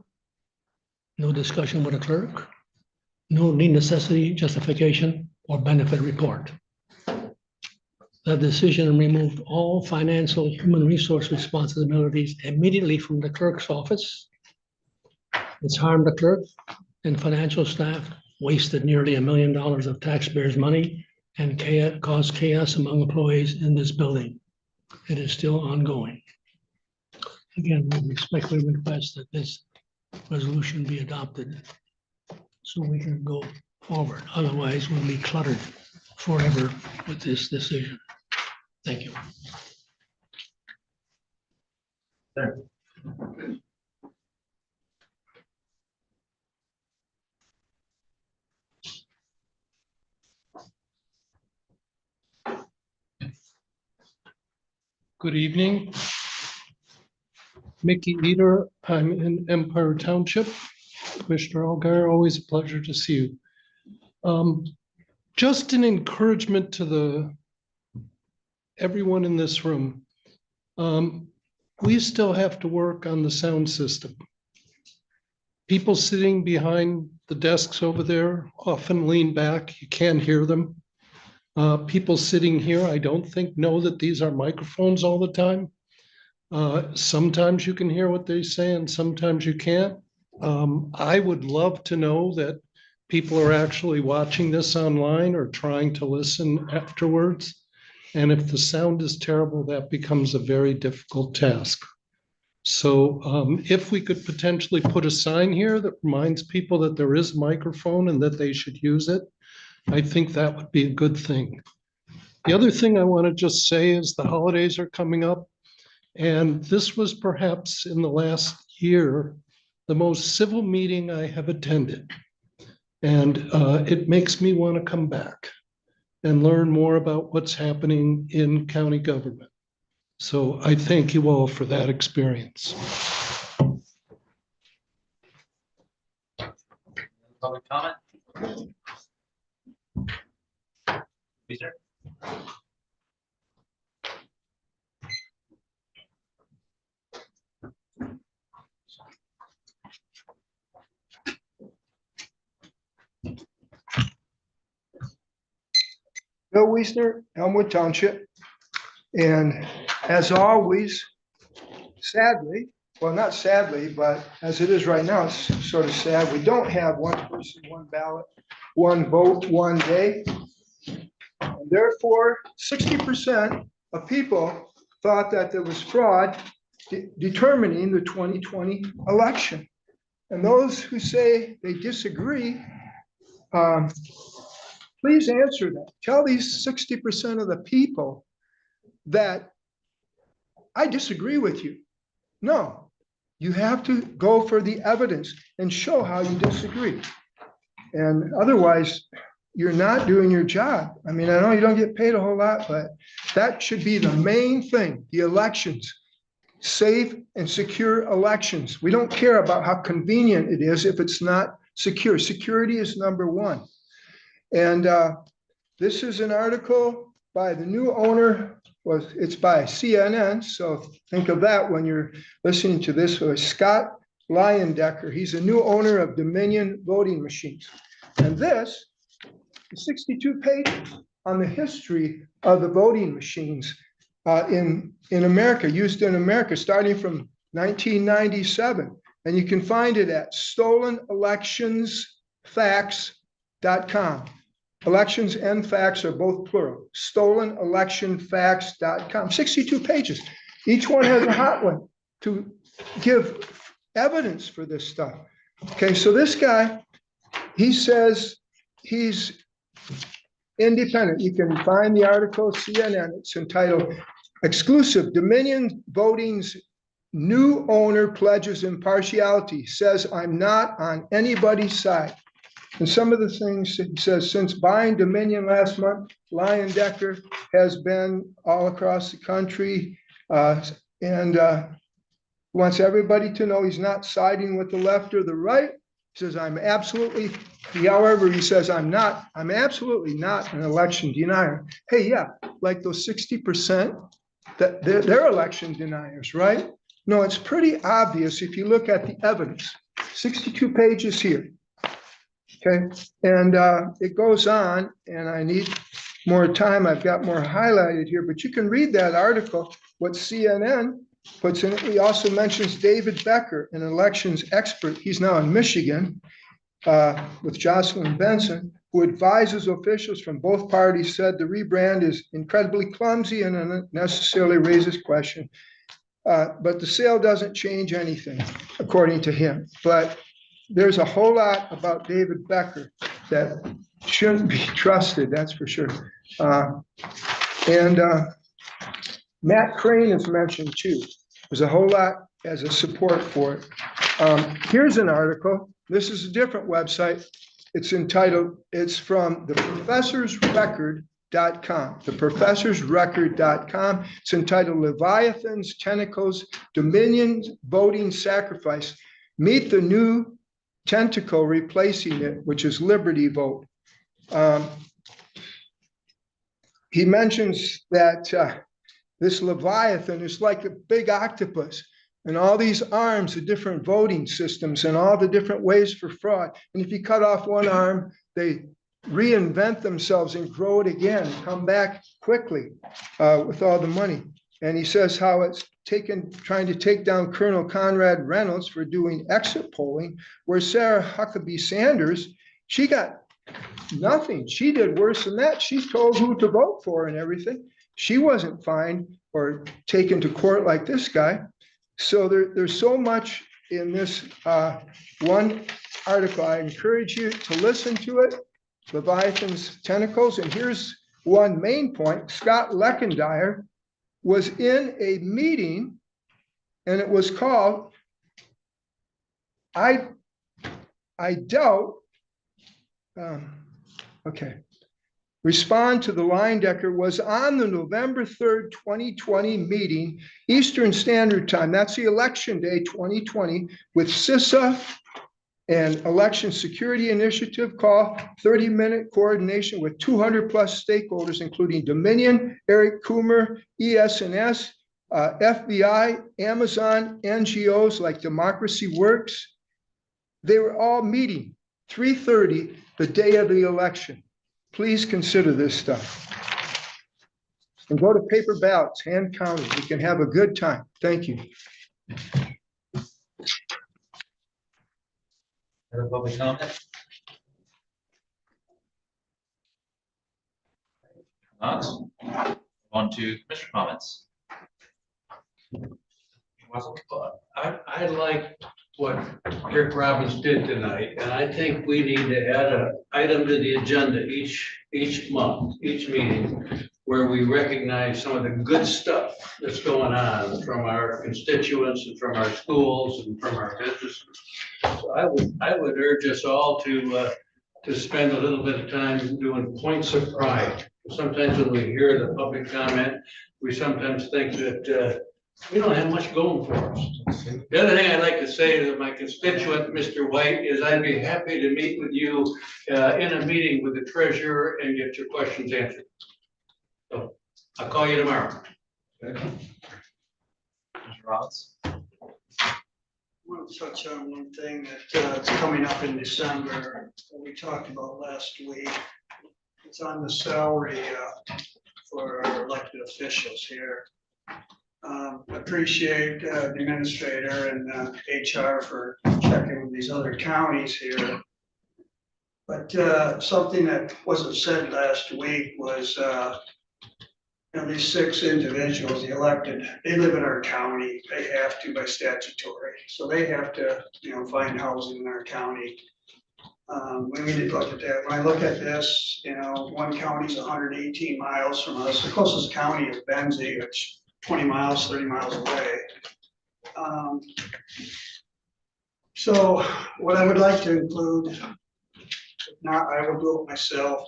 no discussion with a clerk, no need, necessity, justification, or benefit report. That decision removed all financial human resource responsibilities immediately from the clerk's office. It's harmed the clerk and financial staff, wasted nearly $1 million of taxpayers' money, and caused chaos among employees in this building. It is still ongoing. Again, we respectfully request that this resolution be adopted so we can go forward. Otherwise, we'll be cluttered forever with this decision. Thank you. There. Good evening. Mickey Eater, I'm in Empire Township. Commissioner Algar, always a pleasure to see you. Just an encouragement to everyone in this room. We still have to work on the sound system. People sitting behind the desks over there often lean back, you can't hear them. People sitting here, I don't think know that these are microphones all the time. Sometimes you can hear what they say and sometimes you can't. I would love to know that people are actually watching this online or trying to listen afterwards. And if the sound is terrible, that becomes a very difficult task. So if we could potentially put a sign here that reminds people that there is a microphone and that they should use it, I think that would be a good thing. The other thing I want to just say is the holidays are coming up. And this was perhaps in the last year, the most civil meeting I have attended. And it makes me want to come back and learn more about what's happening in county government. So I thank you all for that experience. Public comment? Please, sir. Bill Wiesner, Elmwood Township. And as always, sadly, well, not sadly, but as it is right now, it's sort of sad. We don't have one person, one ballot, one vote, one day. And therefore, 60% of people thought that there was fraud determining the 2020 election. And those who say they disagree, please answer that. Tell these 60% of the people that I disagree with you. No, You have to go for the evidence and show how you disagree. And otherwise, you're not doing your job. I mean, I know you don't get paid a whole lot, but that should be the main thing, the elections. Safe and secure elections. We don't care about how convenient it is if it's not secure. Security is number one. And this is an article by the new owner. Well, it's by CNN. So think of that when you're listening to this. Scott Leyendecker. He's a new owner of Dominion voting machines. And this is 62 pages on the history of the voting machines in America, used in America, starting from 1997. And you can find it at stolenelectionsfacts.com. Elections and facts are both plural. Stolenelectionfacts.com. 62 pages. Each one has a hot one to give evidence for this stuff. Okay, so this guy, he says he's independent. You can find the article, CNN. It's entitled Exclusive Dominion Voting's New Owner Pledges Impartiality. Says, I'm not on anybody's side. And some of the things it says, since buying Dominion last month, Leyendecker has been all across the country and wants everybody to know he's not siding with the left or the right. He says, I'm absolutely, however, he says, I'm absolutely not an election denier. Hey, yeah, like those 60% that they're election deniers, right? No, it's pretty obvious if you look at the evidence. 62 pages here. Okay, and it goes on, and I need more time. I've got more highlighted here, but you can read that article, what CNN puts in it. He also mentions David Becker, an elections expert. He's now in Michigan with Jocelyn Benson, who advises officials from both parties, said the rebrand is incredibly clumsy and unnecessarily raises questions. But the sale doesn't change anything, according to him. But there's a whole lot about David Becker that shouldn't be trusted, that's for sure. Matt Crane is mentioned too. There's a whole lot as a support for it. Here's an article. This is a different website. It's entitled, it's from theprofessorsrecord.com, theprofessorsrecord.com. It's entitled Leviathan's Tentacles, Dominion's Voting Sacrifice. Meet the new tentacle replacing it, which is Liberty Vote. He mentions that this Leviathan is like a big octopus and all these arms of different voting systems and all the different ways for fraud. And if you cut off one arm, they reinvent themselves and grow it again and come back quickly with all the money. And he says how it's trying to take down Colonel Conrad Reynolds for doing exit polling, where Sarah Huckabee Sanders, she got nothing. She did worse than that. She's told who to vote for and everything. She wasn't fined or taken to court like this guy. So there's so much in this one article. I encourage you to listen to it, Leviathan's Tentacles. And here's one main point. Scott Leckendire was in a meeting, and it was called, I doubt, respond to the Leyendecker, was on the November 3rd, 2020 meeting, Eastern Standard Time. That's the election day, 2020, with CISA and Election Security Initiative call, 30-minute coordination with 200 plus stakeholders, including Dominion, Eric Coomer, ES&S, FBI, Amazon, NGOs like Democracy Works. They were all meeting 3:30 the day of the election. Please consider this stuff. And go to paper ballots, hand counted. We can have a good time. Thank you. Other public comment? Not. On to commissioner comments. I'd like what Rick Robbins did tonight, and I think we need to add an item to the agenda each month, each meeting, where we recognize some of the good stuff that's going on from our constituents and from our schools and from our businesses. So I would urge us all to spend a little bit of time doing points of pride. Sometimes when we hear the public comment, we sometimes think that we don't have much going for us. The other thing I'd like to say to my constituent, Mr. White, is I'd be happy to meet with you in a meeting with the treasurer and get your questions answered. So I'll call you tomorrow. Mr. Robbins? I want to touch on one thing that is coming up in December that we talked about last week. It's on the salary for our elected officials here. Appreciate the administrator and HR for checking with these other counties here. But something that wasn't said last week was these 6 individuals, the elected, they live in our county. They have to by statutory. So they have to, find housing in our county. We need to look at that. When I look at this, one county's 118 miles from us. The closest county is Benzie, which 20 miles, 30 miles away. So what I would like to include, if not, I will do it myself.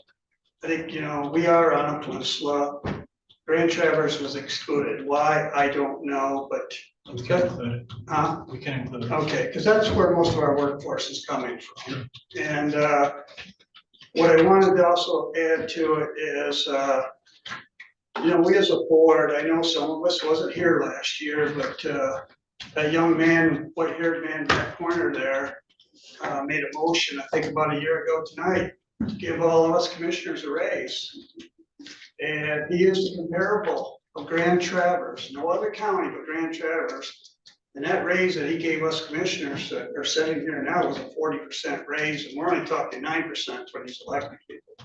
I think, we are on a peninsula. Grand Traverse was excluded. Why, I don't know, but. We can include it. Huh? We can include it. Okay, because that's where most of our workforce is coming from. And what I wanted to also add to it is, we as a board, I know some of us wasn't here last year, but that young man, white-haired man in that corner there, made a motion, I think about a year ago tonight, to give all of us commissioners a raise. And he used a comparable of Grand Traverse, no other county but Grand Traverse. And that raise that he gave us commissioners that are sitting here now was a 40% raise, and we're only talking 9% for these elected people.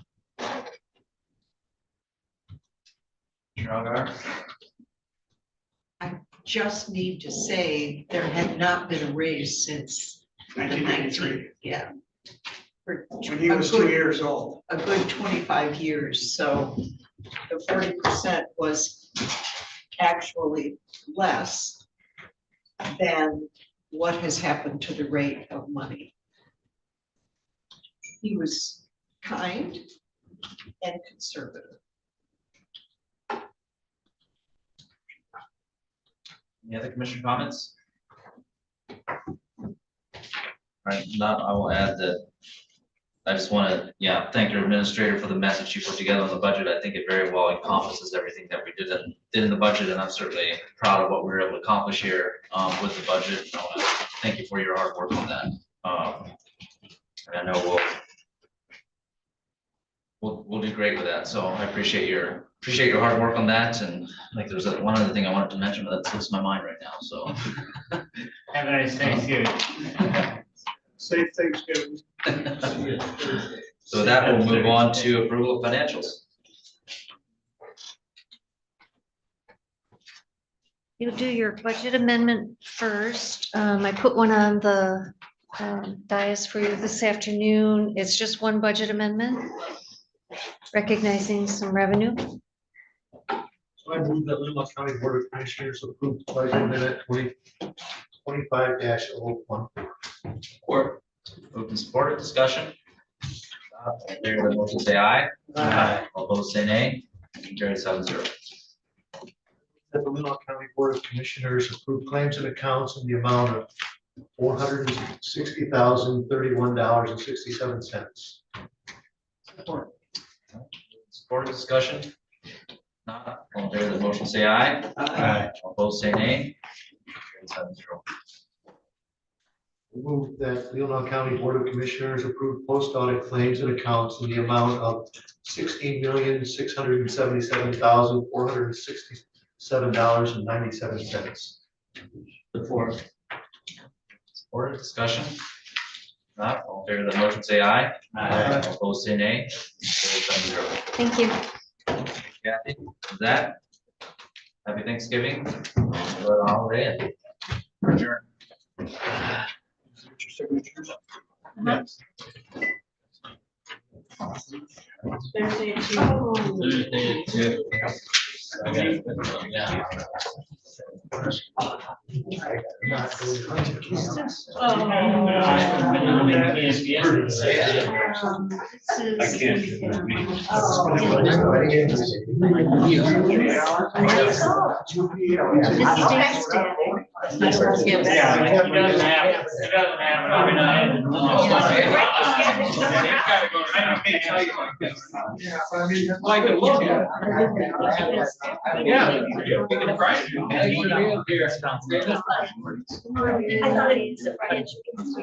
I just need to say there had not been a raise since the 1993. Yeah. For When he was 2 years old. a good 25 years, so the 40% was actually less than what has happened to the rate of money. He was kind and conservative. Any other commissioner comments? All right, now I will add that I just want to, thank your administrator for the message you put together on the budget. I think it very well encompasses everything that we did in the budget, and I'm certainly proud of what we were able to accomplish here with the budget. I want to thank you for your hard work on that. And I know we'll do great with that. So I appreciate your hard work on that. And like there's one other thing I wanted to mention, but that slips my mind right now. So Have a nice Thanksgiving. Safe Thanksgiving. So with that, we'll move on to approval of financials. You'll do your budget amendment first. I put one on the dais for you this afternoon. It's just one budget amendment, recognizing some revenue. So I move that Leelanau County Board of Commissioners approve budget amendment 2025-014. Support. Moved and supported, discussion. All in favor of the motion, say aye. Aye. All opposed, say nay. Motion carries 7-0. That the Leelanau County Board of Commissioners approve claims and accounts in the amount of $460,031.67. Support. Support, discussion. Not all in favor of the motion, say aye. Aye. All opposed, say nay. Carries 7-0. Move that Leelanau County Board of Commissioners approve post audit claims and accounts in the amount of $16,677,467.97. Support. Support, discussion. Not all in favor of the motion, say aye. Aye. All opposed, say nay. Carries 7-0. Thank you. Kathy, with that, happy Thanksgiving, enjoy the holiday, and adjourn. your signatures. Yes. Thursday, Yeah. Like to look at it. Yeah. We can try it. I thought it was